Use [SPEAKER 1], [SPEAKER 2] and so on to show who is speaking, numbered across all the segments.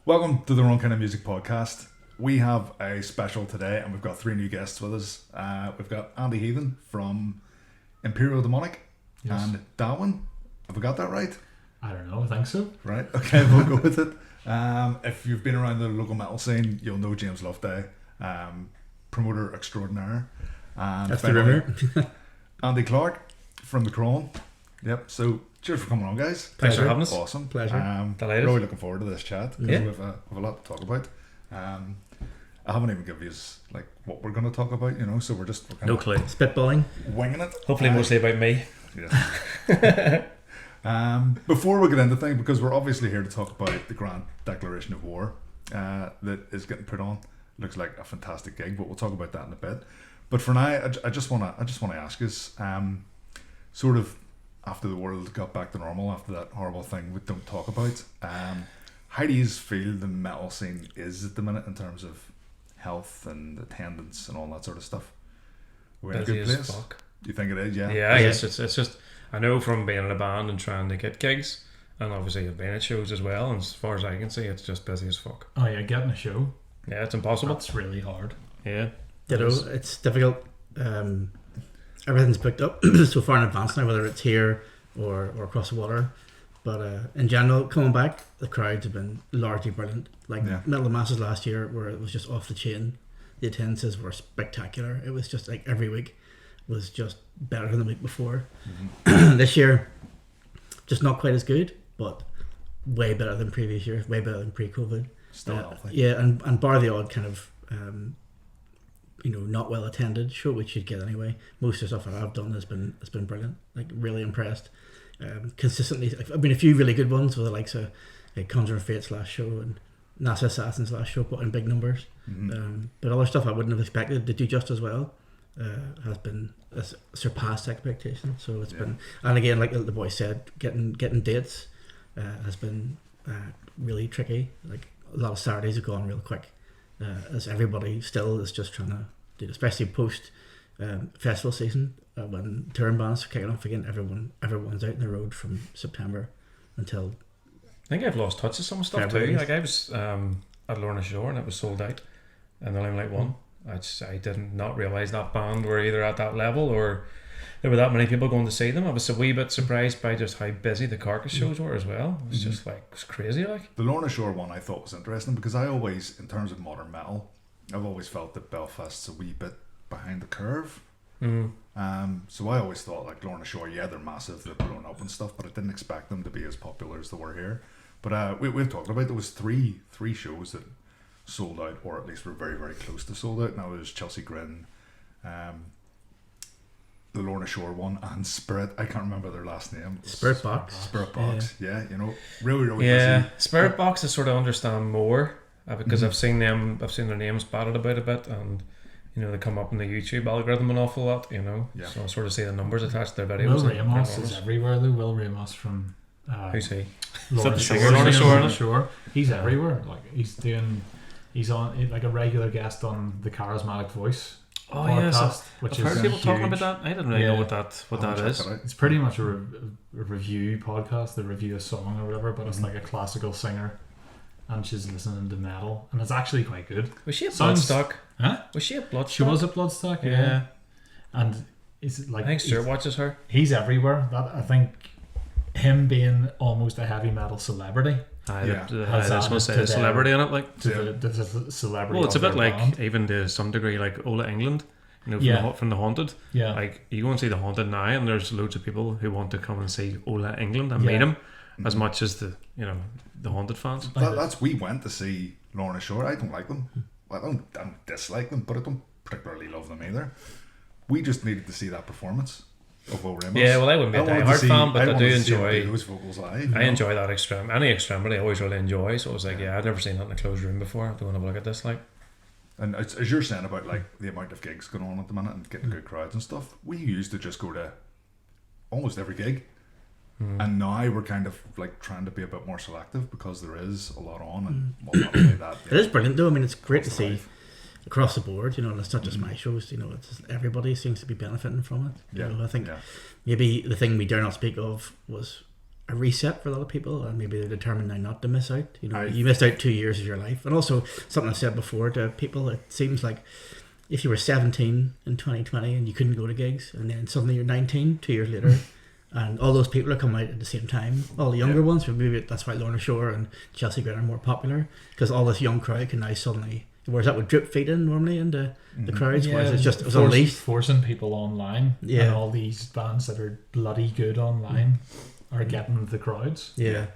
[SPEAKER 1] Welcome to the Wrong Kind of Music podcast. We have a special today and we've got 3 new guests with us. We've got Andy Heathen from Imperial Demonic and Darwin. Have we got that right?
[SPEAKER 2] I don't know, I think so.
[SPEAKER 1] Right, okay, we'll go with it. If you've been around the local metal scene, you'll know James Loveday, promoter extraordinaire. And
[SPEAKER 3] that's the rumor.
[SPEAKER 1] Andy Clarke from the Crawling. Yep, so cheers for coming on, guys.
[SPEAKER 4] Thanks for having us.
[SPEAKER 1] Awesome.
[SPEAKER 3] Pleasure.
[SPEAKER 4] Delighted.
[SPEAKER 1] Really looking forward to this chat because
[SPEAKER 4] Yeah.
[SPEAKER 1] we have a lot to talk about. I haven't even given you like what we're going to talk about, so we're kind
[SPEAKER 4] No
[SPEAKER 1] of
[SPEAKER 4] clue.
[SPEAKER 3] Spitballing.
[SPEAKER 1] winging it.
[SPEAKER 4] Hopefully mostly about me.
[SPEAKER 1] Yeah. Before we get into things, because we're obviously here to talk about the Grand Declaration of War that is getting put on. Looks like a fantastic gig, but we'll talk about that in a bit. But for now, I just want to ask us, sort of after the world got back to normal, after that horrible thing we don't talk about, how do you feel the metal scene is at the minute in terms of health and attendance and all that sort of stuff? We're in a
[SPEAKER 4] Busy
[SPEAKER 1] good
[SPEAKER 4] as
[SPEAKER 1] place.
[SPEAKER 4] fuck.
[SPEAKER 1] Do you think it is? Yeah.
[SPEAKER 4] Yeah, it's just I know from being in a band and trying to get gigs, and obviously I've been at shows as well, and as far as I can see, it's just busy as fuck.
[SPEAKER 2] Oh yeah, getting a show,
[SPEAKER 4] Yeah, it's impossible.
[SPEAKER 2] that's really hard.
[SPEAKER 4] Yeah.
[SPEAKER 3] It's difficult. Everything's booked up so far in advance now, whether it's here or across the water. But in general, coming back, the crowds have been largely brilliant. Like Metal Masses last year, where it was just off the chain. The attendances were spectacular. It was just like every week was just better than the week before. Mm-hmm. This year, just not quite as good, but way better than previous years, way better than pre-COVID.
[SPEAKER 1] Still healthy.
[SPEAKER 3] Yeah, and bar the odd kind of not well attended show, which you'd get anyway. Most of the stuff that I've done has been brilliant. Like really impressed. Consistently, I mean, a few really good ones with the likes of like Conjure of Fate's last show and NASA Assassin's last show, put in big numbers. Mm-hmm. But other stuff I wouldn't have expected to do just as well has surpassed expectations. So it's been, and again, like the boy said, getting dates has been really tricky. Like a lot of Saturdays have gone real quick, as everybody still is just trying to do, especially post festival season when touring bands are kicking off again. Everyone's out in the road from September until.
[SPEAKER 4] I think I've lost touch with some stuff too. Like I was at Lorna Shore and it was sold out in the Limelight one. I did not realise that band were either at that level or there were that many people going to see them. I was a wee bit surprised by just how busy the Carcass shows were as well. It was just like, it was crazy like.
[SPEAKER 1] The Lorna Shore one I thought was interesting because I always, in terms of modern metal, I've always felt that Belfast's a wee bit behind the curve. So I always thought like Lorna Shore, they're massive, they're blown up and stuff, but I didn't expect them to be as popular as they were here. But we've talked about, there was three shows that sold out, or at least were very, very close to sold out. Now there's Chelsea Grin, the Lorna Shore one, and Spirit. I can't remember their last name.
[SPEAKER 3] Spirit Box.
[SPEAKER 1] Yeah, really, really
[SPEAKER 4] busy.
[SPEAKER 1] busy.
[SPEAKER 4] Spirit Box I sort of understand more because I've seen their names batted about a bit, and they come up in the YouTube algorithm an awful lot. So I sort of see the numbers attached to their videos.
[SPEAKER 2] Will Ramos is everywhere though. Will Ramos from
[SPEAKER 4] who's he?
[SPEAKER 2] Lorna Shore. He's everywhere. Like he's on like a regular guest on the Charismatic Voice podcast, which
[SPEAKER 4] I've
[SPEAKER 2] is
[SPEAKER 4] heard people
[SPEAKER 2] huge.
[SPEAKER 4] talking about that. I didn't really know what that is.
[SPEAKER 2] It's pretty much a review podcast. They review a song or whatever, but it's like a classical singer, and she's listening to metal, and it's actually quite good.
[SPEAKER 4] Was she at Bloodstock?
[SPEAKER 2] Huh?
[SPEAKER 4] Was she at Bloodstock?
[SPEAKER 2] She was at Bloodstock. Yeah. And it's like
[SPEAKER 4] I think Stuart watches her.
[SPEAKER 2] He's everywhere. That I think him being almost a heavy metal celebrity.
[SPEAKER 4] I was going to say a celebrity in it, like
[SPEAKER 2] the celebrity.
[SPEAKER 4] Well, it's a bit like
[SPEAKER 2] band.
[SPEAKER 4] even to some degree like Ola England, from the Haunted. Yeah, like you go and see the Haunted now, and there's loads of people who want to come and see Ola England and meet him, as much as the Haunted fans.
[SPEAKER 1] That's we went to see Lorna Shore. I don't like them. I don't dislike them, but I don't particularly love them either. We just needed to see that performance of Will Ramos.
[SPEAKER 4] Yeah, well, I wouldn't be a diehard fan, but I do enjoy
[SPEAKER 1] those vocals live.
[SPEAKER 4] I enjoy that any extremity. I always really enjoy. So it was like, I'd never seen that in a closed room before. I don't want to look at this like.
[SPEAKER 1] And as you're saying about like the amount of gigs going on at the minute and getting good crowds and stuff, we used to just go to almost every gig, and now we're kind of like trying to be a bit more selective because there is a lot on, and not only that.
[SPEAKER 3] It is brilliant though. I mean, it's great to see across the board, and it's not just my shows, it's just everybody seems to be benefiting from it. I think maybe the thing we dare not speak of was a reset for a lot of people, and maybe they're determined now not to miss out. You know, you missed out 2 years of your life. And also, something I said before to people, it seems like if you were 17 in 2020 and you couldn't go to gigs, and then suddenly you're 19 2 years later, and all those people are coming out at the same time, all the younger ones, maybe that's why Lorna Shore and Chelsea Grin are more popular, because all this young crowd can now suddenly, whereas that would drip feed in normally into the crowds, whereas it was unleashed.
[SPEAKER 2] Forcing people online, and all these bands that are bloody good online are getting the crowds.
[SPEAKER 1] Yeah.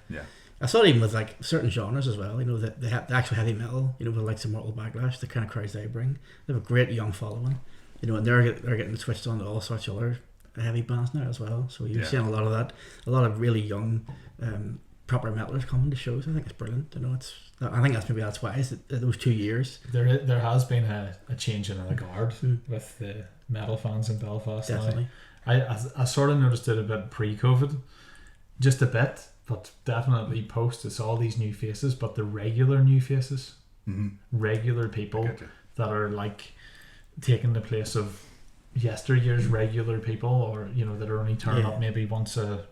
[SPEAKER 3] I saw it even with like certain genres as well. You know, the actual heavy metal. You know, with like some Mortal Backlash, the kind of crowds they bring. They have a great young following. You know, and they're getting switched on to all sorts of other heavy bands now as well. So you're seeing a lot of that. A lot of really young, proper metalers coming to shows. I think it's brilliant. You know, I think that's why it's those 2 years.
[SPEAKER 2] There has been a change in the guard with the metal fans in Belfast.
[SPEAKER 3] Definitely.
[SPEAKER 2] I sort of noticed it a bit pre-COVID, just a bit. But definitely post, it's all these new faces, but the regular new faces, regular people that are like taking the place of yesteryear's regular people, or you know, that are only turning up maybe once a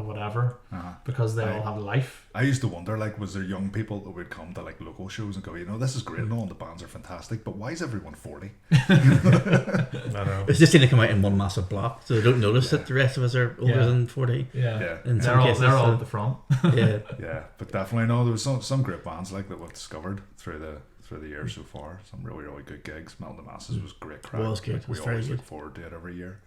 [SPEAKER 2] whatever, because they all have life.
[SPEAKER 1] I used to wonder, like, was there young people that would come to like local shows and go, you know, this is great and all, the bands are fantastic, but why is everyone 40?
[SPEAKER 4] I know.
[SPEAKER 3] It's just going to come out in one massive block, so they don't notice that the rest of us are older than 40.
[SPEAKER 2] And they're all at the front.
[SPEAKER 1] Yeah, but definitely no, there was some great bands like that we've discovered through the year so far. Some really, really good gigs. Melt the Masses was great crowd.
[SPEAKER 3] It was good.
[SPEAKER 1] Like, we always look forward to it every year.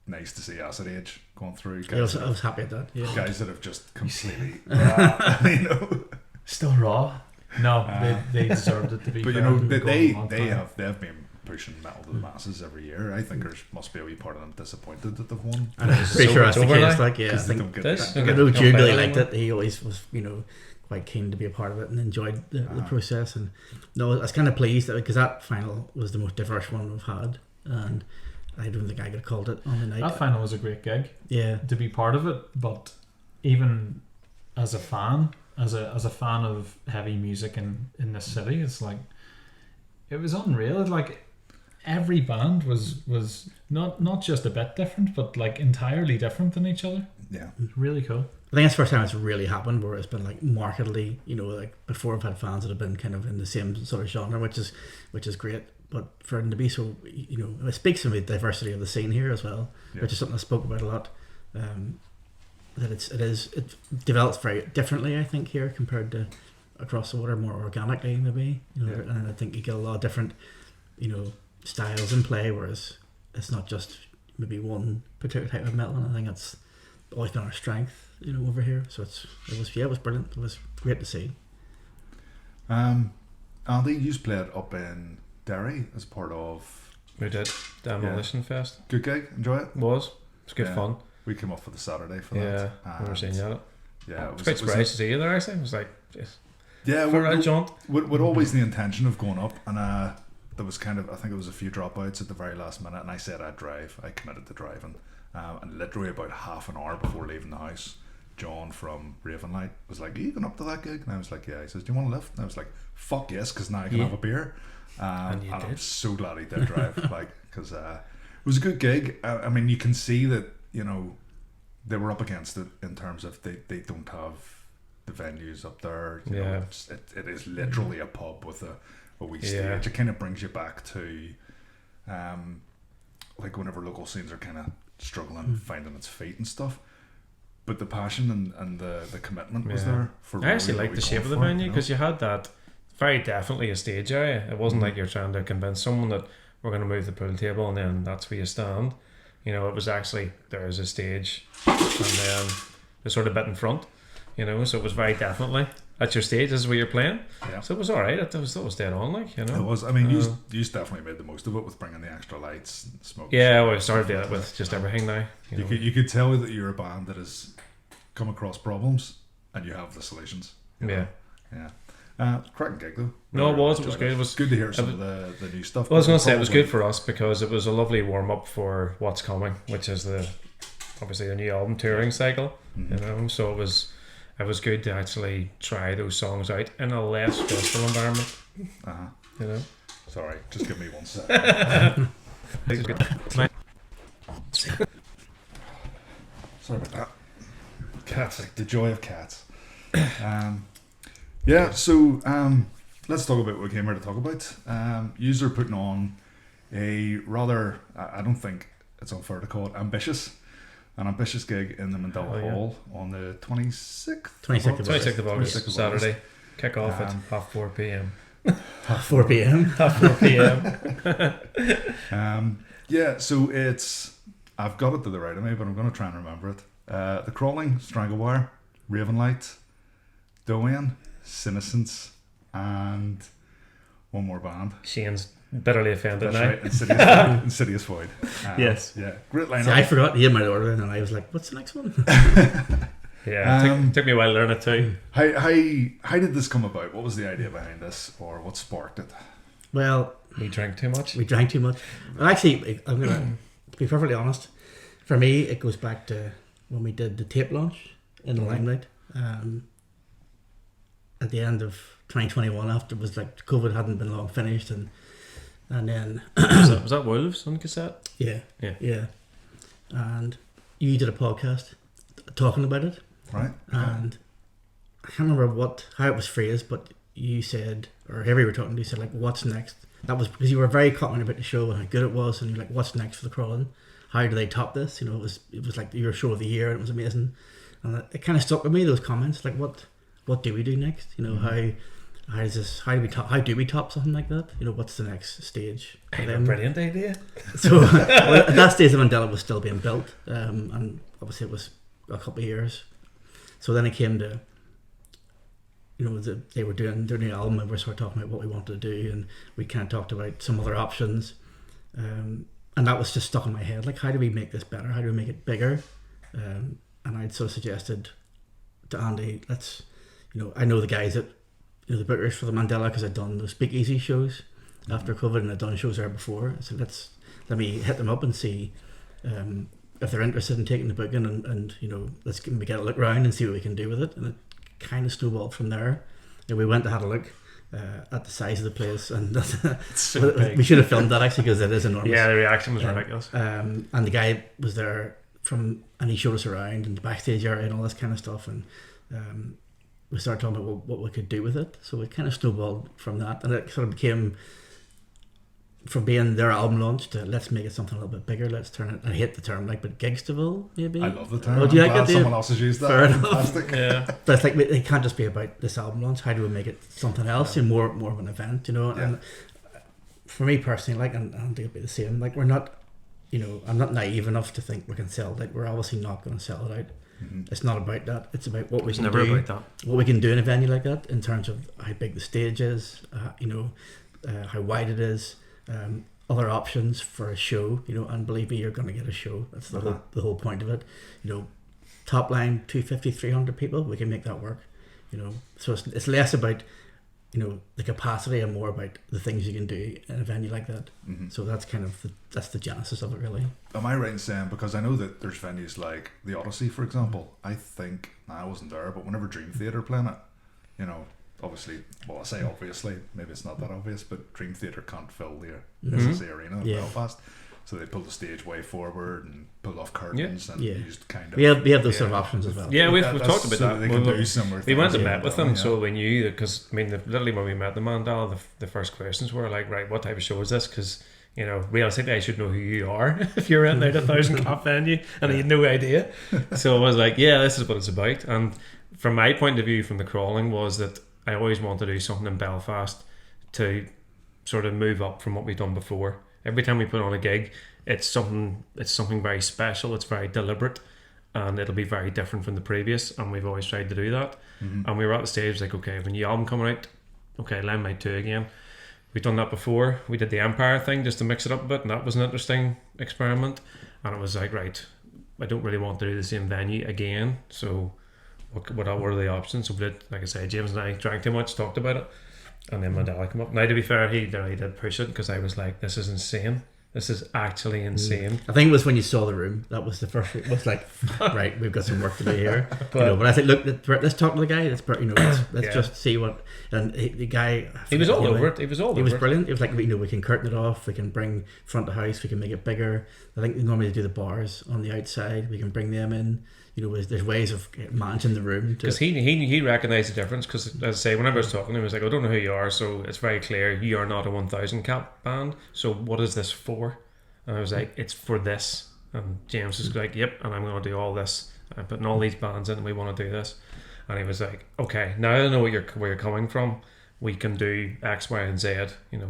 [SPEAKER 1] Nice to see Acid Age going through. Guys
[SPEAKER 3] I was happy at that. Yeah.
[SPEAKER 1] Guys that have just completely, you know,
[SPEAKER 2] still raw. No, they deserved it to be.
[SPEAKER 1] But you know, they have been pushing Metal to the Masses every year. I think there must be a wee part of them disappointed that they've won.
[SPEAKER 3] I'm pretty sure that's the case. Like, I
[SPEAKER 1] think
[SPEAKER 3] I know Jude really liked it. He always was, you know, quite keen to be a part of it and enjoyed the process. And no, I was kind of pleased because that final was the most diverse one we've had, and I don't think I could have called it on the night.
[SPEAKER 2] That final was a great gig.
[SPEAKER 3] Yeah,
[SPEAKER 2] to be part of it, but even as a fan, as a fan of heavy music in this city, it's like it was unreal. Like every band was not just a bit different, but like entirely different than each other.
[SPEAKER 1] Yeah,
[SPEAKER 2] really cool.
[SPEAKER 3] I think it's the first time it's really happened where it's been like markedly, you know, like before I've had fans that have been kind of in the same sort of genre, which is great. But for them to be so, you know, it speaks to the diversity of the scene here as well, which is something I spoke about a lot. That it develops very differently, I think, here compared to across the water, more organically maybe. You know, and I think you get a lot of different, you know, styles in play, whereas it's not just maybe one particular type of metal. And I think that's always been our strength, you know, over here. So it was brilliant. It was great to see.
[SPEAKER 1] Andy, you played up in Derry as part of...
[SPEAKER 4] We did. Demolition Fest.
[SPEAKER 1] Good gig? Enjoy it?
[SPEAKER 4] It was good fun.
[SPEAKER 1] We came up for the Saturday for
[SPEAKER 4] that.
[SPEAKER 1] Yeah,
[SPEAKER 4] I never seen that.
[SPEAKER 1] Yeah,
[SPEAKER 4] it was quite surprised to see you there, actually. It was like...
[SPEAKER 1] we're
[SPEAKER 4] a jaunt.
[SPEAKER 1] We're always the intention of going up, and there was kind of, I think it was a few dropouts at the very last minute, and I said I'd drive. I committed to driving, and literally about half an hour before leaving the house, John from Ravenlight was like, "Are you going up to that gig?" And I was like, "Yeah." He says, "Do you want a lift?" And I was like, "Fuck yes," because now I can have a beer. And I'm so glad he did drive, like, because it was a good gig. I mean, you can see that, you know, they were up against it in terms of they don't have the venues up there. You know, it is literally a pub with a wee stage. It kind of brings you back to like whenever local scenes are kind of struggling, finding its feet and stuff. But the passion and the commitment was there. I
[SPEAKER 4] actually liked the shape of the venue because you had that very definitely a stage area. It wasn't like you're trying to convince someone that we're going to move the pool table and then that's where you stand. You know, it was actually, there is a stage and then the sort of bit in front, you know, so it was very definitely at your stage, this is where you're playing. Yeah. So it was alright. It was dead on, like, you know. It
[SPEAKER 1] was. I mean, you definitely made the most of it with bringing the extra lights and smoke.
[SPEAKER 4] Yeah, well, we started doing it with just everything now.
[SPEAKER 1] You could tell that you're a band that has come across problems and you have the solutions.
[SPEAKER 4] Yeah.
[SPEAKER 1] Cracking gig though.
[SPEAKER 4] No, it was good. It was
[SPEAKER 1] good to hear some of the new stuff.
[SPEAKER 4] Well, I was going to say it was good for us because it was a lovely warm up for what's coming, which is obviously the new album touring cycle. You know, so it was good to actually try those songs out in a less stressful environment. You know.
[SPEAKER 1] Sorry, just give me 1 second. Sorry about that.
[SPEAKER 4] Perfect.
[SPEAKER 1] The joy of cats. Let's talk about what we came here to talk about. Yous are putting on a rather, I don't think it's unfair to call it an ambitious gig in the Mandela Hall on the 26th?
[SPEAKER 3] 26th
[SPEAKER 4] of August, Saturday. Kick off at 4:30 p.m.
[SPEAKER 3] 4 p.m.
[SPEAKER 4] 4 p.m.
[SPEAKER 1] So it's, I've got it to the right of me, but I'm going to try and remember it. The Crawling, Stranglewire, Ravenlight, Domhain, Senescence, and one more band.
[SPEAKER 4] Shane's bitterly offended now.
[SPEAKER 1] That's right, Insidious Void.
[SPEAKER 4] Yes.
[SPEAKER 1] Yeah, great lineup.
[SPEAKER 3] See, I forgot he had my order and I was like, what's the next one?
[SPEAKER 4] Yeah, it took me a while to learn it too.
[SPEAKER 1] How did this come about? What was the idea behind this, or what sparked it?
[SPEAKER 3] Well,
[SPEAKER 4] We drank too much.
[SPEAKER 3] Well, actually, I'm going to be perfectly honest. For me, it goes back to when we did the tape launch in the Limelight at the end of 2021, after it was like COVID hadn't been long finished, and then
[SPEAKER 4] was that Wolves on cassette?
[SPEAKER 3] yeah, and you did a podcast talking about it,
[SPEAKER 1] Right.
[SPEAKER 3] and I can't remember how it was phrased, but you said, or whoever you were talking to, you said like, what's next? That was because you were very confident about the show and how good it was, and you're like, what's next for the Crawling? How do they top this? You know, it was like your show of the year, and it was amazing, and it kind of stuck with me, those comments, like what do we do next? You know, how do we top something like that? You know, what's the next stage?
[SPEAKER 4] I have a brilliant idea.
[SPEAKER 3] So at that stage, the Mandela was still being built, and obviously it was a couple of years. So then it came to, you know, they were doing their new album, and we started talking about what we wanted to do, and we kind of talked about some other options, and that was just stuck in my head. Like, how do we make this better? How do we make it bigger? And I'd sort of suggested to Andy, I know the guys that, you know, the bookers for the Mandela, because I'd done those speakeasy shows after COVID, and I'd done shows there before. So let me hit them up and see if they're interested in taking the booking, and you know, let's get a look around and see what we can do with it. And it kind of snowballed from there. And we went and had a look at the size of the place, and we should have filmed that actually, because it is enormous.
[SPEAKER 4] Yeah, the reaction was ridiculous.
[SPEAKER 3] And the guy was there and he showed us around in the backstage area and all this kind of stuff, and we started talking about what we could do with it. So it kind of snowballed from that, and it sort of became, from being their album launch to let's make it something a little bit bigger. Let's turn it, I hate the term, like, but Gigstival maybe.
[SPEAKER 1] I love the term.
[SPEAKER 3] Oh, do you
[SPEAKER 1] I'm
[SPEAKER 3] like
[SPEAKER 1] glad
[SPEAKER 3] it?
[SPEAKER 1] someone else has used that.
[SPEAKER 3] Fair enough.
[SPEAKER 1] Fantastic.
[SPEAKER 4] Yeah.
[SPEAKER 3] But it's like, it can't just be about this album launch. How do we make it something else and more of an event, you know?
[SPEAKER 1] Yeah.
[SPEAKER 3] And for me personally, like, and I think it'll be the same, like, we're not, you know, I'm not naive enough to think we can sell it. We're obviously not going to sell it out. It's not about that. It's about what we can do.
[SPEAKER 4] About that.
[SPEAKER 3] What we can do in a venue like that, in terms of how big the stage is, you know, how wide it is, other options for a show, you know, and believe me, you're going to get a show. That's the whole point of it. You know, top line 250, 300 people, we can make that work. You know, so it's less about, you know, the capacity and more about the things you can do in a venue like that. So that's kind of that's the genesis of it, really.
[SPEAKER 1] Am I right in saying, because I know that there's venues like the Odyssey, for example, I think, I wasn't there, but whenever Dream Theatre playing it, you know, obviously, well, I say obviously, maybe it's not that obvious, but Dream Theatre can't fill the arena in Belfast. So they pulled the stage way forward and pulled off curtains and used kind of...
[SPEAKER 3] We have those sort of options as well.
[SPEAKER 4] Yeah, we've talked about
[SPEAKER 1] so
[SPEAKER 4] that.
[SPEAKER 1] They can do similar
[SPEAKER 4] we
[SPEAKER 1] things.
[SPEAKER 4] went and met with them, so we knew, because, I mean, literally when we met the Mandela, the first questions were like, right, what type of show is this? Because, you know, realistically, I should know who you are if you're in there 1,000 cap venue, and I had no idea. So I was like, yeah, this is what it's about. And from my point of view from the Crawling was that I always wanted to do something in Belfast to sort of move up from what we've done before. Every time we put on a gig, it's something very special, it's very deliberate, and it'll be very different from the previous, and we've always tried to do that. And we were at the stage like, okay, when the album coming out, okay, Limelight 2 again. We've done that before. We did the Empire thing just to mix it up a bit, and that was an interesting experiment. And it was like, right, I don't really want to do the same venue again, so what are the options? So we did, like I said, James and I drank too much, talked about it, and then Mandela came up. Now, to be fair, he did push it, because I was like, this is insane. This is actually insane.
[SPEAKER 3] I think it was when you saw the room. That was the first. It was like, right, we've got some work to do here. But I think, look, let's talk to the guy. Let's just see what. And the guy,
[SPEAKER 4] he was all over it. He was
[SPEAKER 3] brilliant. It was like, we can curtain it off. We can bring front of house. We can make it bigger. I think normally they do the bars on the outside. We can bring them in. There's ways of managing the room.
[SPEAKER 4] Because he recognised the difference. Because as I say, whenever I was talking to him, he was like, I don't know who you are, so it's very clear you are not a 1,000 cap band. So what is this for? And I was like, it's for this. And James was like, yep, and I'm going to do all this. I'm putting all these bands in, and we want to do this. And he was like, okay, now I know where you're coming from. We can do X, Y, and Z.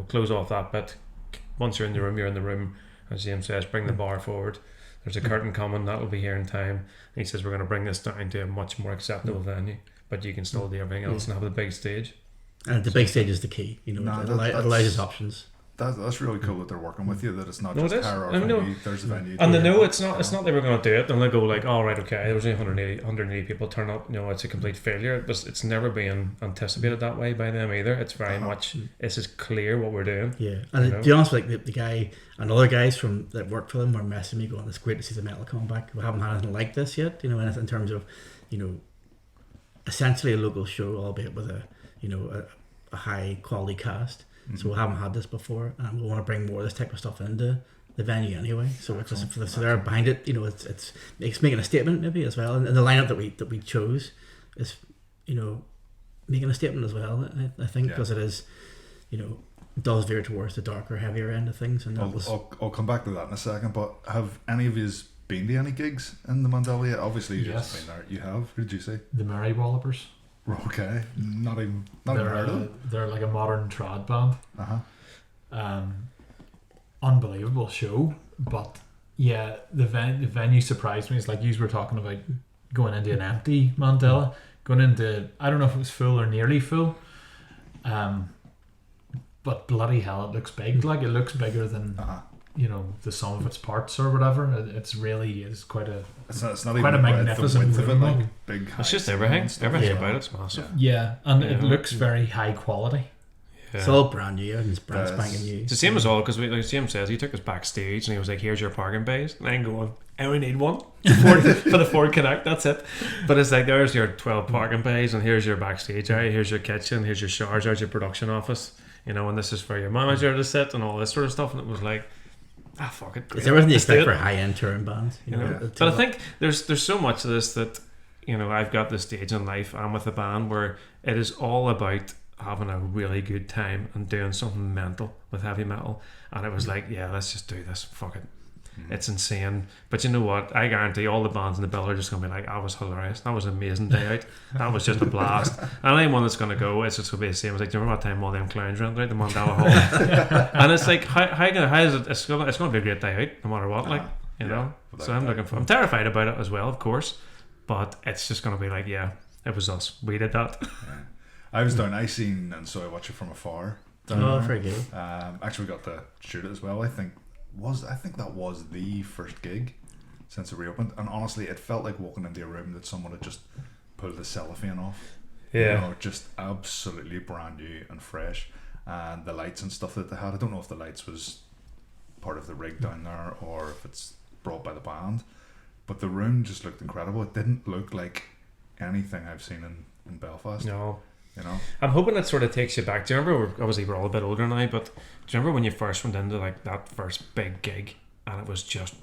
[SPEAKER 4] Close off that bit. Once you're in the room, you're in the room. As James says, bring the bar forward. There's a curtain coming, that will be here in time. And he says, we're going to bring this down to a much more acceptable venue, but you can still do everything else and have the big stage.
[SPEAKER 3] And the big stage is the key. It allows options.
[SPEAKER 1] That's really cool that they're working with you. That it's not just hire our venue. There's a venue.
[SPEAKER 4] And they know it's not they were going to do it, and they go like, "All right, okay." There was only 180 people turn up. It's a complete failure. It's never been anticipated that way by them either. It's very much this is clear what we're doing.
[SPEAKER 3] Yeah, and to be honest, like the guy and other guys that worked for them were messaging me going, "It's great to see the metal come back. We haven't had anything like this yet." In terms of essentially a local show, albeit with a high quality cast. So we haven't had this before, and we want to bring more of this type of stuff into the venue anyway. So so they're behind it. It's making a statement maybe as well, and the lineup that we chose is making a statement as well. I think because it is does veer towards the darker, heavier end of things, and
[SPEAKER 1] I'll come back to that in a second. But have any of you been to any gigs in the Mandela yet? Obviously, you've just been there. You have. Who did you say?
[SPEAKER 2] The Merry Wallopers.
[SPEAKER 1] Okay, not even heard of them.
[SPEAKER 2] They're like a modern trad band. Unbelievable show, but yeah, the venue surprised me. It's like you were talking about going into an empty Mandela, going into, I don't know if it was full or nearly full, but bloody hell, it looks big. Like it looks bigger than the sum of its parts or whatever. It's really is quite a. It's not quite a magnificent room.
[SPEAKER 1] Like big.
[SPEAKER 4] It's just everything. Everything about it's massive.
[SPEAKER 2] Yeah, and it looks very high quality.
[SPEAKER 3] Yeah. It's all brand new and it's brand spanking new.
[SPEAKER 4] It's the same as all, because like James says, he took us backstage and he was like, "Here's your parking bays," and I'm going, "I only need one for the Ford Connect. That's it." But it's like, there's your 12 parking bays, and here's your backstage area, here's your kitchen, here's your showers, there's your production office, and this is for your manager to sit and all this sort of stuff. And it was like, fuck it.
[SPEAKER 3] It's everything you expect for high-end touring bands.
[SPEAKER 4] But I think there's so much of this that I've got this stage in life and with a band where it is all about having a really good time and doing something mental with heavy metal. And it was like, yeah, let's just do this. Fuck it. It's insane. But you know what? I guarantee all the bands in the bill are just going to be like, that was hilarious. That was an amazing day out. That was just a blast. And anyone that's going to go, it's just going to be the same. It's like, do you remember that time all them clowns ran out the Mandela Hall? And it's like, how is it? It's going to be a great day out, no matter what. So I'm terrified about it as well, of course. But it's just going to be like, yeah, it was us. We did that.
[SPEAKER 1] Yeah. I was down. I seen and so I watched it from afar.
[SPEAKER 3] Very good.
[SPEAKER 1] Actually got to shoot it as well. I think that was the first gig since it reopened, and honestly, it felt like walking into a room that someone had just pulled the cellophane off.
[SPEAKER 4] Yeah,
[SPEAKER 1] just absolutely brand new and fresh, and the lights and stuff that they had. I don't know if the lights was part of the rig down there or if it's brought by the band, but the room just looked incredible. It didn't look like anything I've seen in Belfast.
[SPEAKER 4] No. I'm hoping it sort of takes you back. Do you remember, we're all a bit older now, but do you remember when you first went into like that first big gig and it was just,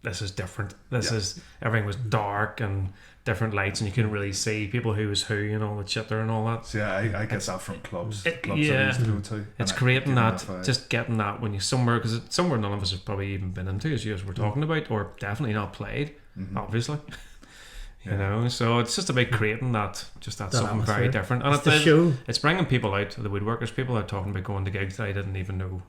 [SPEAKER 4] this is different. Everything was dark and different lights and you couldn't really see people who was who and all the chitter and all that.
[SPEAKER 1] So yeah, I get that from clubs. Clubs I used to go to.
[SPEAKER 4] It's creating that, just getting that when you're somewhere, because it's somewhere none of us have probably even been into, as you guys were talking about, or definitely not played, obviously. So it's just about creating that something atmosphere. Very different, and it's bringing people out to the woodworkers. People are talking about going to gigs that I didn't even know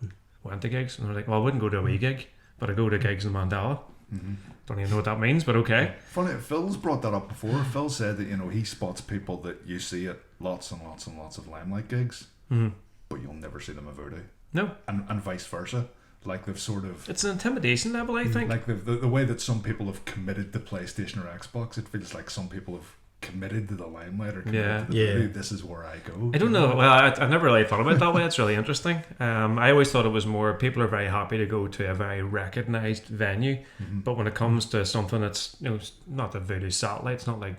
[SPEAKER 4] went to gigs, and they're like, "Well, I wouldn't go to a wee gig, but I go to gigs in Mandela." Don't even know what that means, but okay.
[SPEAKER 1] Funny, Phil's brought that up before. Phil said that he spots people that you see at lots and lots and lots of Limelight gigs, but you'll never see them at Voodoo.
[SPEAKER 4] No,
[SPEAKER 1] and vice versa. Like they've sort of...
[SPEAKER 4] It's an intimidation level, I think.
[SPEAKER 1] Like the way that some people have committed to PlayStation or Xbox, it feels like some people have committed to the limelight or committed to the this is where I go.
[SPEAKER 4] I don't know. Well, I've never really thought about it that way. It's really interesting. I always thought it was more people are very happy to go to a very recognised venue, but when it comes to something that's not the Voodoo Satellite, it's not like